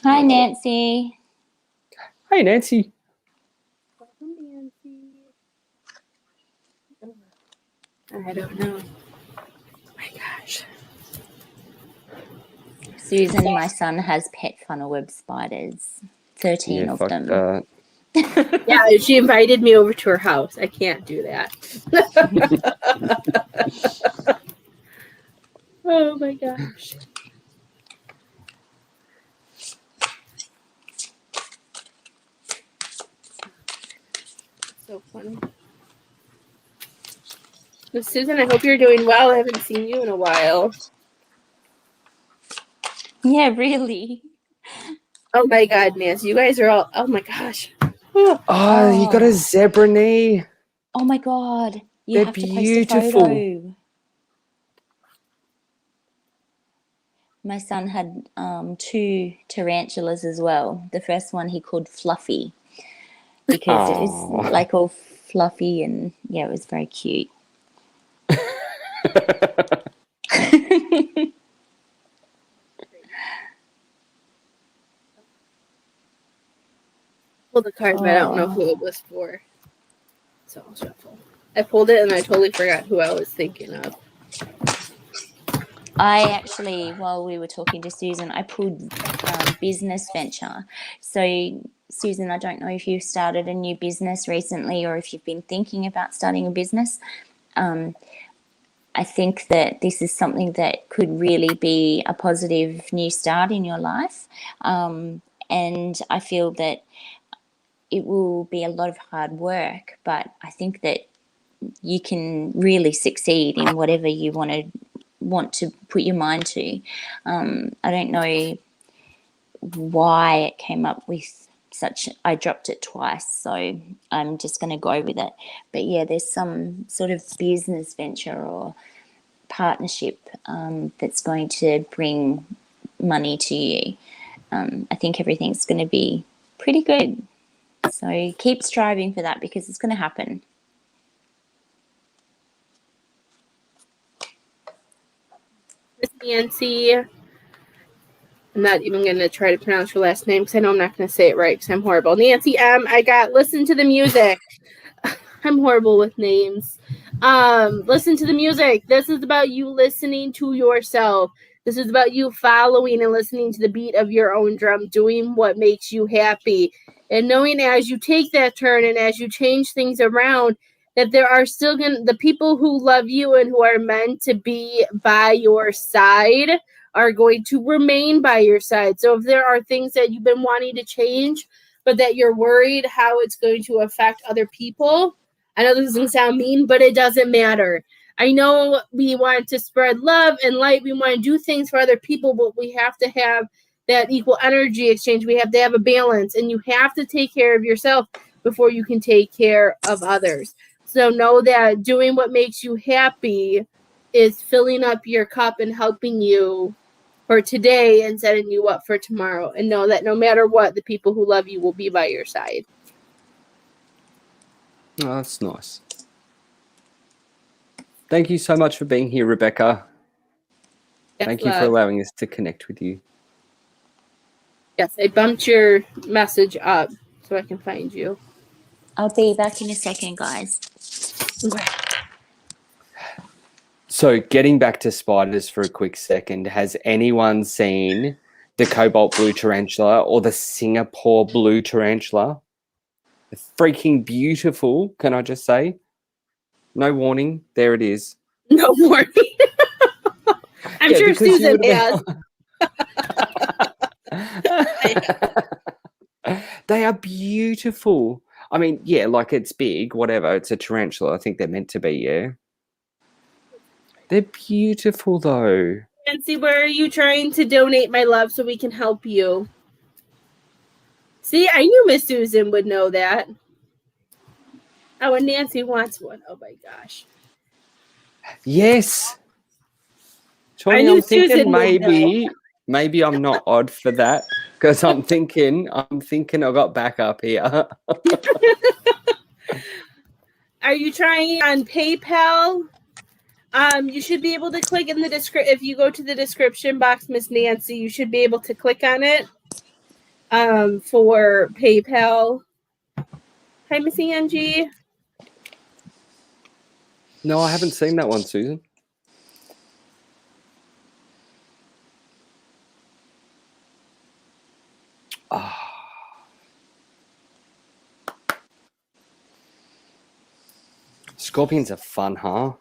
Hi, Nancy. Hey, Nancy. Welcome, Nancy. I don't know. Oh my gosh. Susan, my son has pet funnel web spiders. 13 Yeah, of fuck them. that. Yeah, she invited me over to her house. I can't do that. Oh my gosh. So funny. Well, Susan, I hope you're doing well. I haven't seen you in a while. Yeah, really. Oh my God, Nancy, you guys are all. Oh my gosh. Oh, Oh, you got a zebra knee. Oh my God. You They're have to post a beautiful. photo. My son had 2 tarantulas as well. The first one he called Fluffy because it was like all fluffy, and yeah, it was very cute. pulled the card, but I don't know who it was for. So I'll shuffle. I pulled it and I totally forgot who I was thinking of. I actually, while we were talking to Susan, I pulled business venture. So, Susan, I don't know if you've started a new business recently or if you've been thinking about starting a business. I think that this is something that could really be a positive new start in your life. And I feel that it will be a lot of hard work, but I think that you can really succeed in whatever you want to put your mind to. I don't know why it came up with I dropped it twice, so I'm just going to go with it. But yeah, there's some sort of business venture or partnership that's going to bring money to you. I think everything's going to be pretty good. So keep striving for that because it's going to happen. Miss Nancy. I'm not even going to try to pronounce your last name because I know I'm not going to say it right because I'm horrible. Nancy M. I got listen to the music. I'm horrible with names. Listen to the music. This is about you listening to yourself. This is about you following and listening to the beat of your own drum, doing what makes you happy. And knowing as you take that turn and as you change things around, that there are still the people who love you and who are meant to be by your side are going to remain by your side. So if there are things that you've been wanting to change, but that you're worried how it's going to affect other people, I know this doesn't sound mean, but it doesn't matter. I know we want to spread love and light. We want to do things for other people, but we have to have that equal energy exchange. We have to have a balance, and you have to take care of yourself before you can take care of others. So know that doing what makes you happy is filling up your cup and helping you for today and setting you up for tomorrow. And know that no matter what, the people who love you will be by your side. Oh, that's nice. Thank you so much for being here, Rebecca. Yes, Thank you for allowing us to connect with you. Yes, I bumped your message up so I can find you. I'll be back in a second, guys. So getting back to spiders for a quick second, has anyone seen the cobalt blue tarantula or the Singapore blue tarantula? They're freaking beautiful, can I just say? No warning, there it is. No warning. I'm sure Susan has. They are beautiful. I mean, yeah, like it's big, whatever. It's a tarantula. I think they're meant to be, yeah. They're beautiful, though. Nancy, where are you trying to donate, my love, so we can help you? See, I knew Miss Susan would know that. Oh, and Nancy wants one. Oh, my gosh. Yes. I Tony, knew I'm thinking Susan would know. maybe I'm not odd for that because I'm thinking I got backup here. Are you trying on PayPal? You should be able to click in the description. If you go to the description box, Miss Nancy, you should be able to click on it. For PayPal. Hi, Miss Angie. No, I haven't seen that one, Susan. Oh. Scorpions are fun, huh?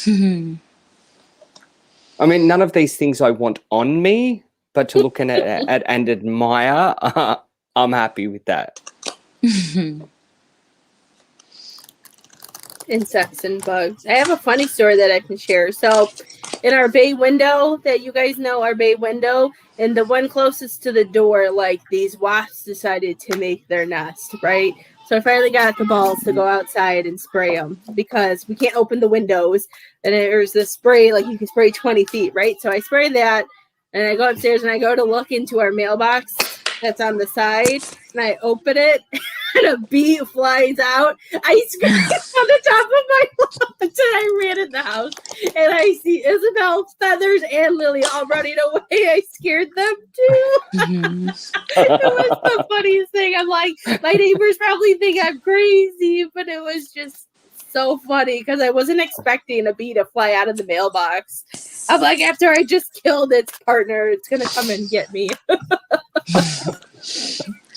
I mean, none of these things I want on me, but to look at and admire, I'm happy with that. Insects and bugs. I have a funny story that I can share. So, in our bay window, that you guys know, our bay window, and the one closest to the door, like these wasps decided to make their nest, right? So I finally got the balls to go outside and spray them because we can't open the windows, and there's this spray, like you can spray 20 feet, right? So I spray that, and I go upstairs and I go to look into our mailbox that's on the side, and I open it, and a bee flies out. I screamed on the top of my lungs, and I ran in the house, and I see Isabel's feathers and Lily all running away. I scared them too. It was the funniest thing. I'm like, my neighbors probably think I'm crazy, but it was just so funny because I wasn't expecting a bee to fly out of the mailbox. I'm like, after I just killed its partner, it's gonna come and get me.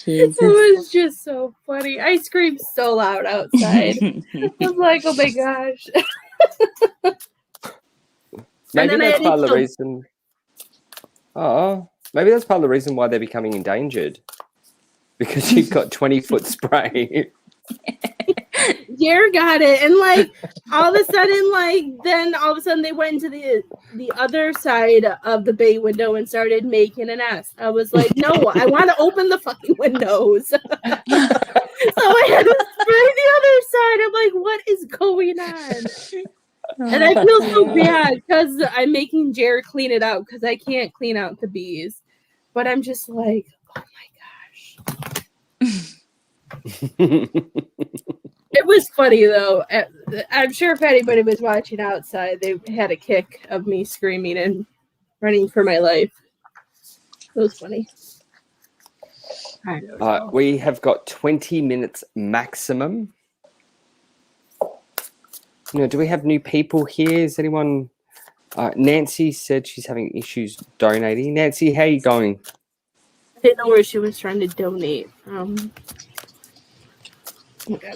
Jesus. It was just so funny. I screamed so loud outside. I was like, oh my gosh. Maybe that's part of the reason. Oh, maybe that's part of the reason why they're becoming endangered. Because you've got 20-foot spray. Jared got it, and like all of a sudden, they went into the other side of the bay window and started making a nest. I was like, no, I want to open the fucking windows. So I had to spray the other side. I'm like, what is going on? And I feel so bad because I'm making Jared clean it out because I can't clean out the bees. But I'm just like, oh my gosh. It was funny though. I'm sure if anybody was watching outside, they had a kick of me screaming and running for my life. It was funny. I don't know. We have got 20 minutes maximum. Do we have new people here? Is anyone? Nancy said she's having issues donating. Nancy, how are you going? I didn't know where she was trying to donate. Okay.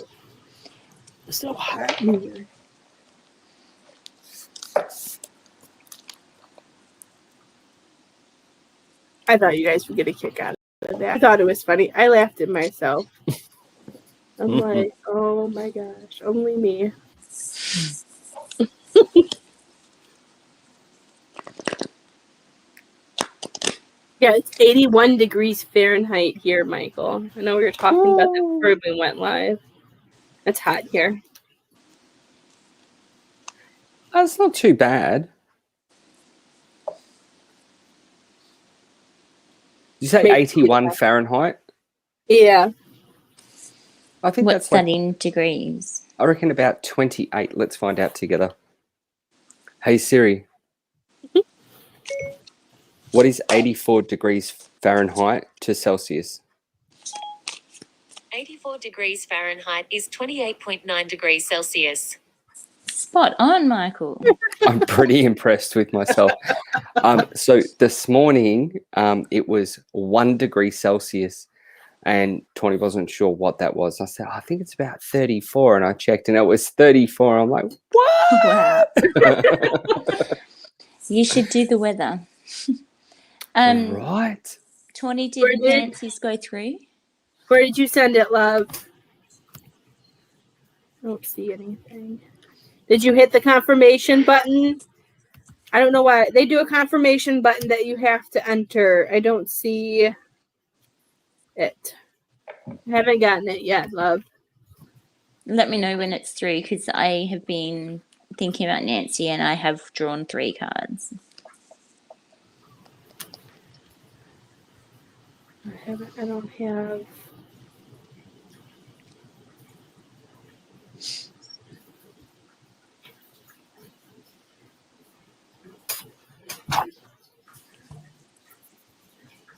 It's so hot in here. I thought you guys would get a kick out of that. I thought it was funny. I laughed at myself. I'm like, oh my gosh, only me. Yeah, it's 81 degrees Fahrenheit here, Michael. I know we were talking about that before we went live. It's hot here. That's not too bad. you say Maybe- 81 Fahrenheit? Yeah. I think What's that's like, that in degrees? I reckon about 28. Let's find out together. Hey Siri, what is 84 degrees Fahrenheit to Celsius? 84 degrees Fahrenheit is 28.9 degrees Celsius. Spot on, Michael. I'm pretty impressed with myself. So this morning, it was 1 degree Celsius, and Tawny wasn't sure what that was. I said, I think it's about 34, and I checked, and it was 34. I'm like, Wow. what? You should do the weather. Right. Tawny, Where did did- Nancy's go through? Where did you send it, love? I don't see anything. Did you hit the confirmation button? I don't know why. They do a confirmation button that you have to enter. I don't see it. I haven't gotten it yet, love. Let me know when it's through, because I have been thinking about Nancy and I have drawn 3 cards. I don't have.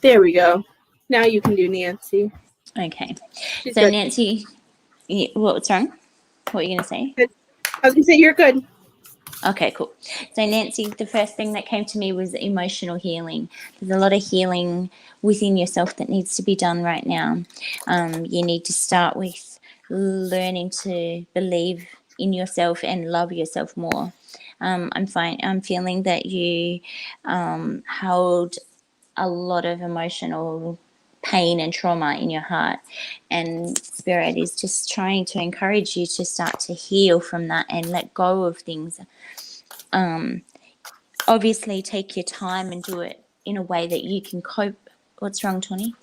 There we go. Now you can do Nancy. Okay. She's So good. Nancy, what's wrong? What are you going to say? I was gonna say you're good. Okay, cool. So Nancy, the first thing that came to me was emotional healing. There's a lot of healing within yourself that needs to be done right now. You need to start with learning to believe in yourself and love yourself more. I'm feeling that you held a lot of emotional pain and trauma in your heart, and Spirit is just trying to encourage you to start to heal from that and let go of things. Obviously take your time and do it in a way that you can cope. What's wrong, Tawny?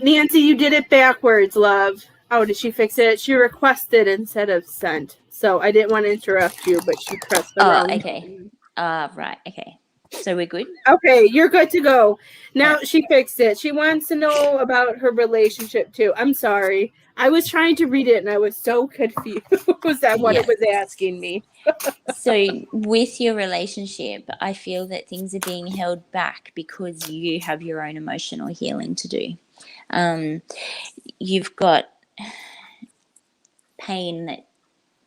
Nancy, you did it backwards, love. Oh, did she fix it? She requested instead of sent. So I didn't want to interrupt you, but she pressed the wrong. Okay. Right. Okay. So we're good? Okay, you're good to go. Now Right. she fixed it. She wants to know about her relationship too. I'm sorry. I was trying to read it and I was so confused at what Yeah. it was asking me. So with your relationship, I feel that things are being held back because you have your own emotional healing to do. You've got pain that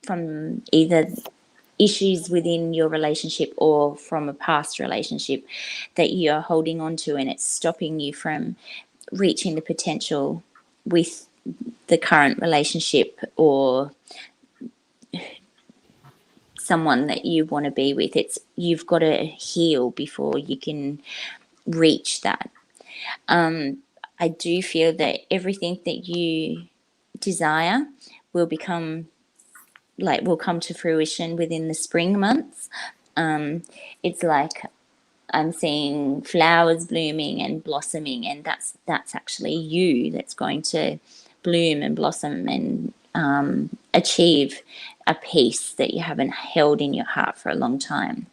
from either issues within your relationship or from a past relationship that you're holding on to, and it's stopping you from reaching the potential with the current relationship or someone that you want to be with. It's you've got to heal before you can reach that. I do feel that everything that you desire will will come to fruition within the spring months. It's like I'm seeing flowers blooming and blossoming, and that's actually you that's going to bloom and blossom and achieve a peace that you haven't held in your heart for a long time.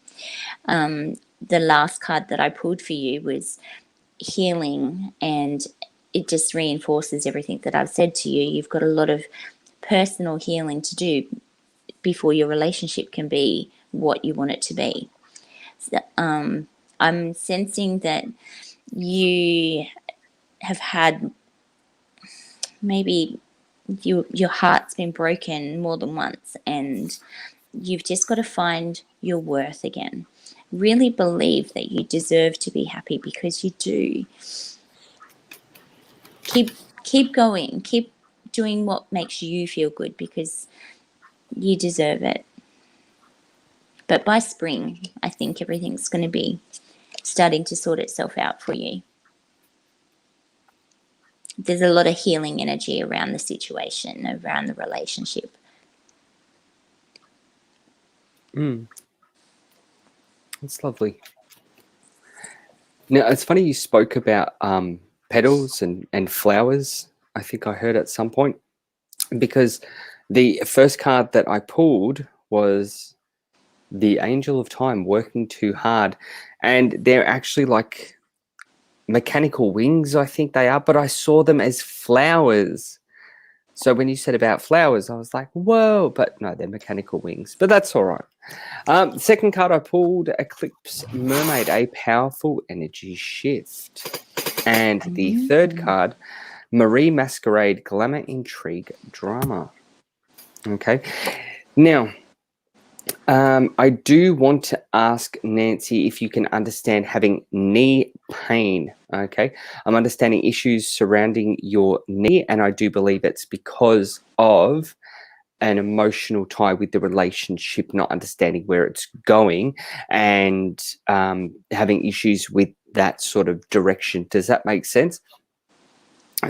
The last card that I pulled for you was healing, and it just reinforces everything that I've said to you. You've got a lot of personal healing to do before your relationship can be what you want it to be. So, I'm sensing that you have had maybe your heart's been broken more than once, and you've just got to find your worth again. Really believe that you deserve to be happy, because you do. Keep going. Keep doing what makes you feel good, because you deserve it. But by spring, I think everything's going to be starting to sort itself out for you. There's a lot of healing energy around the situation, around the relationship. That's lovely. Now, it's funny you spoke about petals and flowers. I think I heard at some point, because the first card that I pulled was the Angel of Time, working too hard. And they're actually like mechanical wings, I think they are, but I saw them as flowers. So when you said about flowers, I was like, whoa, but no, they're mechanical wings, but that's all right. Second card I pulled, Eclipse Mermaid, a powerful energy shift. And the third card, Marie Masquerade, glamour, intrigue, drama. Okay. Now, I do want to ask Nancy if you can understand having knee pain. Okay. I'm understanding issues surrounding your knee, and I do believe it's because of an emotional tie with the relationship, not understanding where it's going, and having issues with that sort of direction. Does that make sense?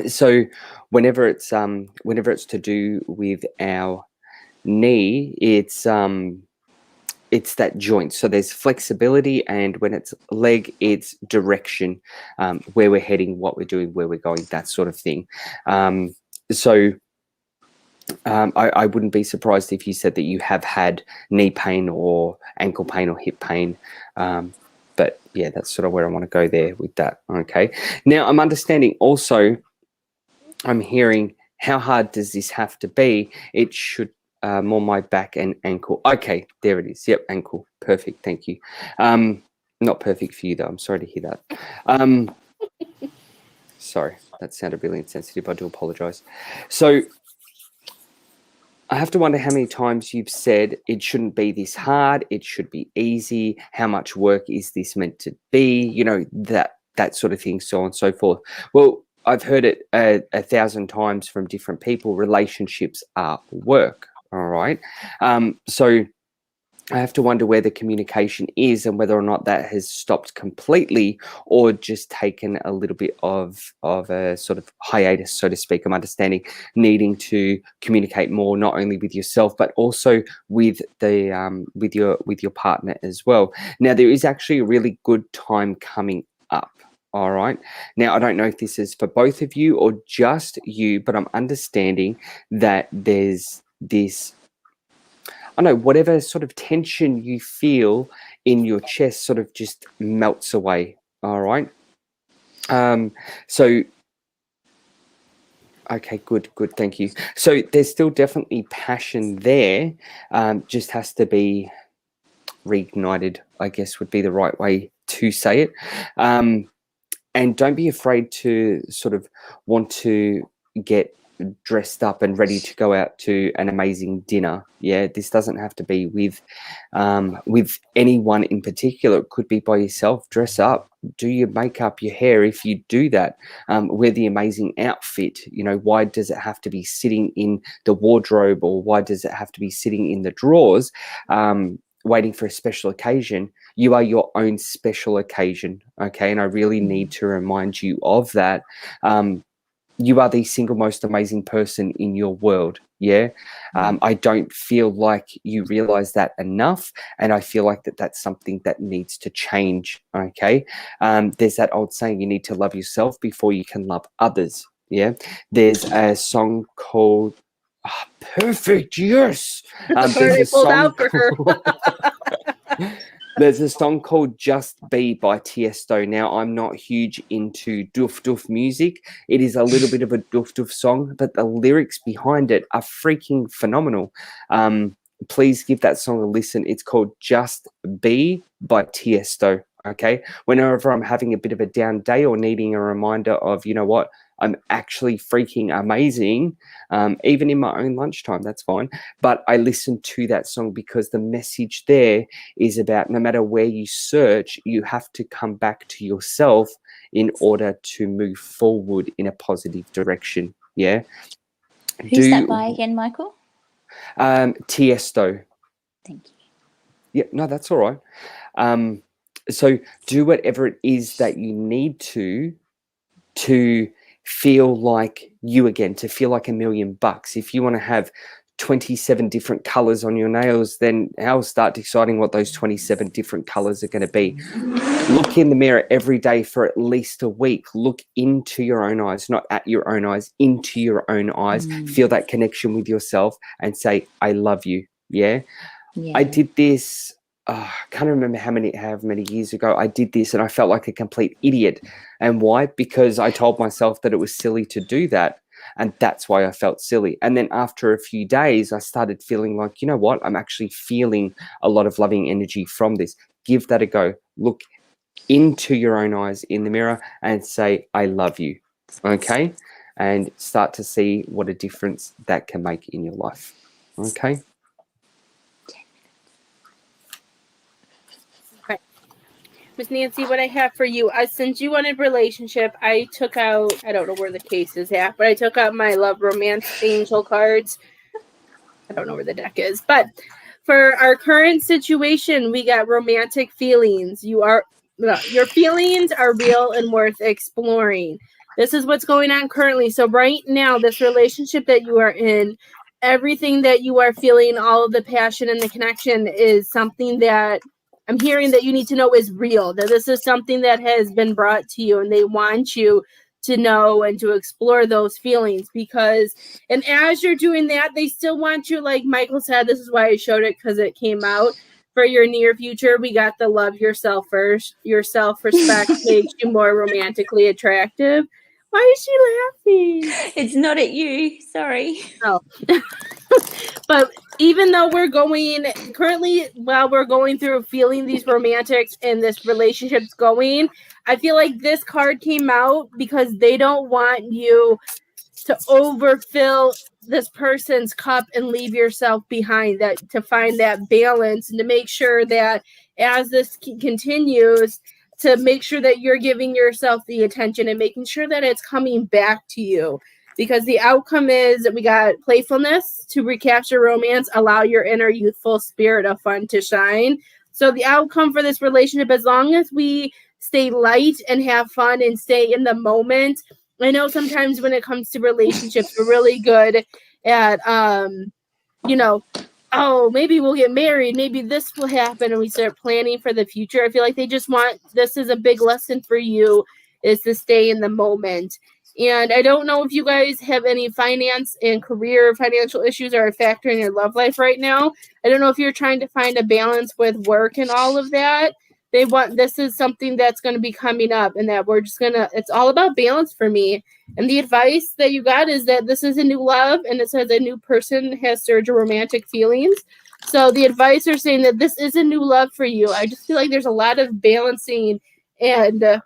So whenever it's to do with our knee, it's that joint. So there's flexibility, and when it's leg, it's direction, where we're heading, what we're doing, where we're going, that sort of thing. I wouldn't be surprised if you said that you have had knee pain or ankle pain or hip pain. But yeah, that's sort of where I want to go there with that. Okay. Now I'm understanding also, I'm hearing, how hard does this have to be? It should more my back and ankle. Okay, there it is. Yep, ankle. Perfect. Thank you. Not perfect for you though. I'm sorry to hear that. Sorry, that sounded really insensitive. I do apologize. So I have to wonder how many times you've said it shouldn't be this hard. It should be easy. How much work is this meant to be? You know, that sort of thing, so on and so forth. Well, I've heard it 1,000 times from different people. Relationships are work. All right. So I have to wonder where the communication is and whether or not that has stopped completely or just taken a little bit of a sort of hiatus, so to speak. I'm understanding needing to communicate more, not only with yourself, but also with the with your partner as well. Now, there is actually a really good time coming up. All right. Now, I don't know if this is for both of you or just you, but I'm understanding that there's this, I don't know, whatever sort of tension you feel in your chest sort of just melts away. All right. So, okay, good. Thank you. So there's still definitely passion there. Just has to be reignited, I guess would be the right way to say it. And don't be afraid to sort of want to get dressed up and ready to go out to an amazing dinner. Yeah, this doesn't have to be with anyone in particular. It could be by yourself. Dress up, do your makeup, your hair. If you do that, wear the amazing outfit. You know, why does it have to be sitting in the wardrobe, or why does it have to be sitting in the drawers, waiting for a special occasion? You are your own special occasion. Okay, and I really need to remind you of that. You are the single most amazing person in your world. Yeah. I don't feel like you realize that enough. And I feel like that's something that needs to change. Okay. There's that old saying, you need to love yourself before you can love others. Yeah. There's a song called Perfect. Yes. There's a song There's a song called Just Be by Tiesto. Now, I'm not huge into doof doof music. It is a little bit of a doof doof song, but the lyrics behind it are freaking phenomenal. Please give that song a listen. It's called Just Be by Tiesto. Okay. Whenever I'm having a bit of a down day or needing a reminder of, you know what, I'm actually freaking amazing, even in my own lunchtime, that's fine. But I listen to that song because the message there is about, no matter where you search, you have to come back to yourself in order to move forward in a positive direction. Yeah. Who's that by again, Michael? Tiesto. Thank you. Yeah, no, that's all right. So do whatever it is that you need to feel like you again, to feel like $1,000,000. If you want to have 27 different colors on your nails, then I'll start deciding what those 27 different colors are going to be. Look in the mirror every day for at least a week. Look into your own eyes, not at your own eyes, into your own eyes. Feel that connection with yourself and say, I love you. Yeah. I did this I can't remember how many years ago I did this, and I felt like a complete idiot. And why? Because I told myself that it was silly to do that, and that's why I felt silly. And then after a few days, I started feeling like, you know what? I'm actually feeling a lot of loving energy from this. Give that a go. Look into your own eyes in the mirror and say, I love you. Okay? And start to see what a difference that can make in your life. Okay? Miss Nancy, what I have for you, since you wanted relationship, I took out, I don't know where the case is at, but I took out my love romance angel cards. I don't know where the deck is, but for our current situation, we got romantic feelings. Your feelings are real and worth exploring. This is what's going on currently. So right now, this relationship that you are in, everything that you are feeling, all of the passion and the connection is something that I'm hearing that you need to know is real, that this is something that has been brought to you and they want you to know and to explore those feelings because, and as you're doing that, they still want you, like Michael said, this is why I showed it because it came out for your near future. We got the love yourself first. Your self-respect makes you more romantically attractive. Why is she laughing? It's not at you. Sorry. Oh. But even though we're going currently, while we're going through feeling these romantics and this relationship's going, I feel like this card came out because they don't want you to overfill this person's cup and leave yourself behind, that to find that balance and to make sure that as this continues, to make sure that you're giving yourself the attention and making sure that it's coming back to you. Because the outcome is that we got playfulness to recapture romance, allow your inner youthful spirit of fun to shine. So the outcome for this relationship, as long as we stay light and have fun and stay in the moment. I know sometimes when it comes to relationships, we're really good at, oh, maybe we'll get married, maybe this will happen, and we start planning for the future. I feel like they just want, this is a big lesson for you, is to stay in the moment. And I don't know if you guys have any finance and career financial issues are a factor in your love life right now. I don't know if you're trying to find a balance with work and all of that. This is something that's going to be coming up, and that we're just it's all about balance for me. And the advice that you got is that this is a new love, and it says a new person has surged romantic feelings. So the advice are saying that this is a new love for you. I just feel like there's a lot of balancing, and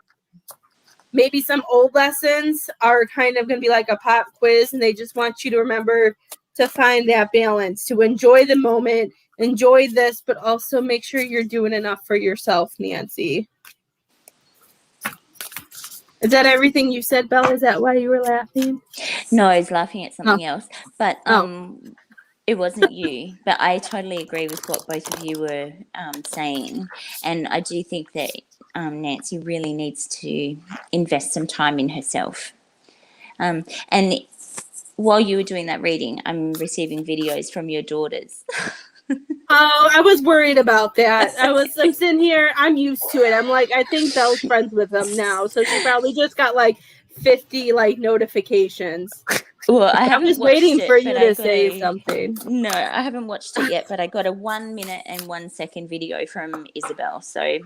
maybe some old lessons are kind of going to be like a pop quiz, and they just want you to remember to find that balance, to enjoy the moment, enjoy this, but also make sure you're doing enough for yourself, Nancy. Is that everything you said, Belle? Is that why you were laughing? No, I was laughing at something else, but Oh. it wasn't you. But I totally agree with what both of you were saying, and I do think that Nancy really needs to invest some time in herself. And while you were doing that reading, I'm receiving videos from your daughters. Oh, I was worried about that. I'm sitting here. I'm used to it. I'm like, I think Belle's friends with them now, so she probably just got like 50 notifications. Well, I haven't was watched waiting it, for you but to say something. No, I haven't watched it yet, but I got a 1 minute and 1 second video from Isabel, so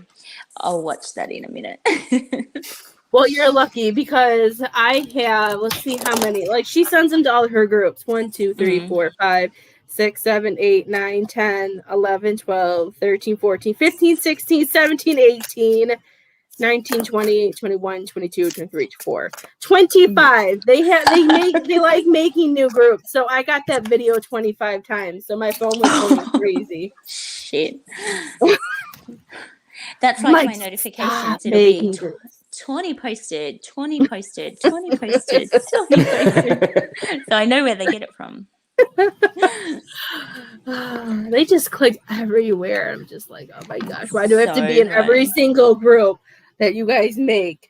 I'll watch that in a minute. Well, you're lucky because I have, let's see how many. Like, she sends them to all her groups. 1, 2, 3, 4, 5, 6, 7, 8, 9, 10, 11, 12, 13, 14, 15, 16, 17, 18, 19, 20, 21, 22, 23, 24, 25. They like making new groups. So I got that video 25 times. So my phone was going crazy. Shit. That's like my notifications. It'll be 20 posted, 20 posted, 20 posted, 20 posted. So I know where they get it from. They just click everywhere. I'm just like, oh my gosh, why do I have to be in every single group that you guys make?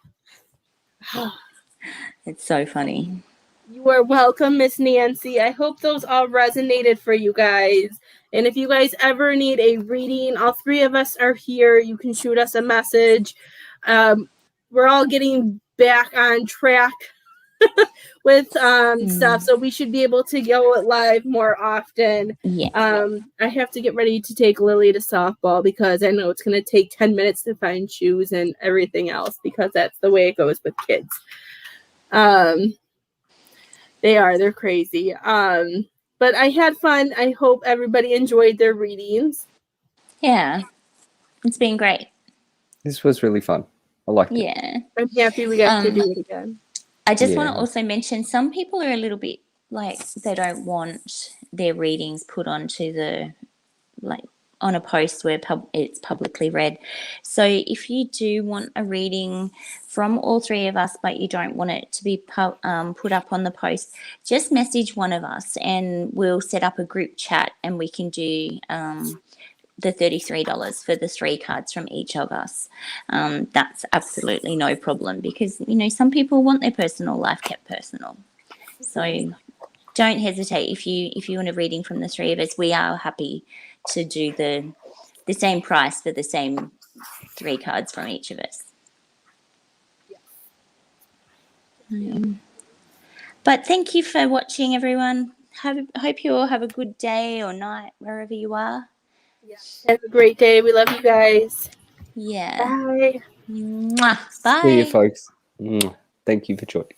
It's so funny. You are welcome, Miss Nancy. I hope those all resonated for you guys. And if you guys ever need a reading, all three of us are here. You can shoot us a message. We're all getting back on track with stuff, so we should be able to go live more often. Yeah. I have to get ready to take Lily to softball because I know it's going to take 10 minutes to find shoes and everything else, because that's the way it goes with kids. They're crazy. But I had fun. I hope everybody enjoyed their readings. Yeah. It's been great. This was really fun. I liked it. Yeah. I'm happy we got to do it again. I just want Yeah. to also mention some people are a little bit like they don't want their readings put onto the like on a post where it's publicly read. So if you do want a reading from all three of us, but you don't want it to be put up on the post, just message one of us and we'll set up a group chat and we can do the $33 for the 3 cards from each of us. That's absolutely no problem, because some people want their personal life kept personal. So don't hesitate. If you want a reading from the 3 of us, we are happy to do the same price for the same 3 cards from each of us. But thank you for watching, everyone. Hope you all have a good day or night wherever you are. Have a great day. We love you guys. Yeah. Bye. Mwah. Bye. See you, folks. Thank you for joining.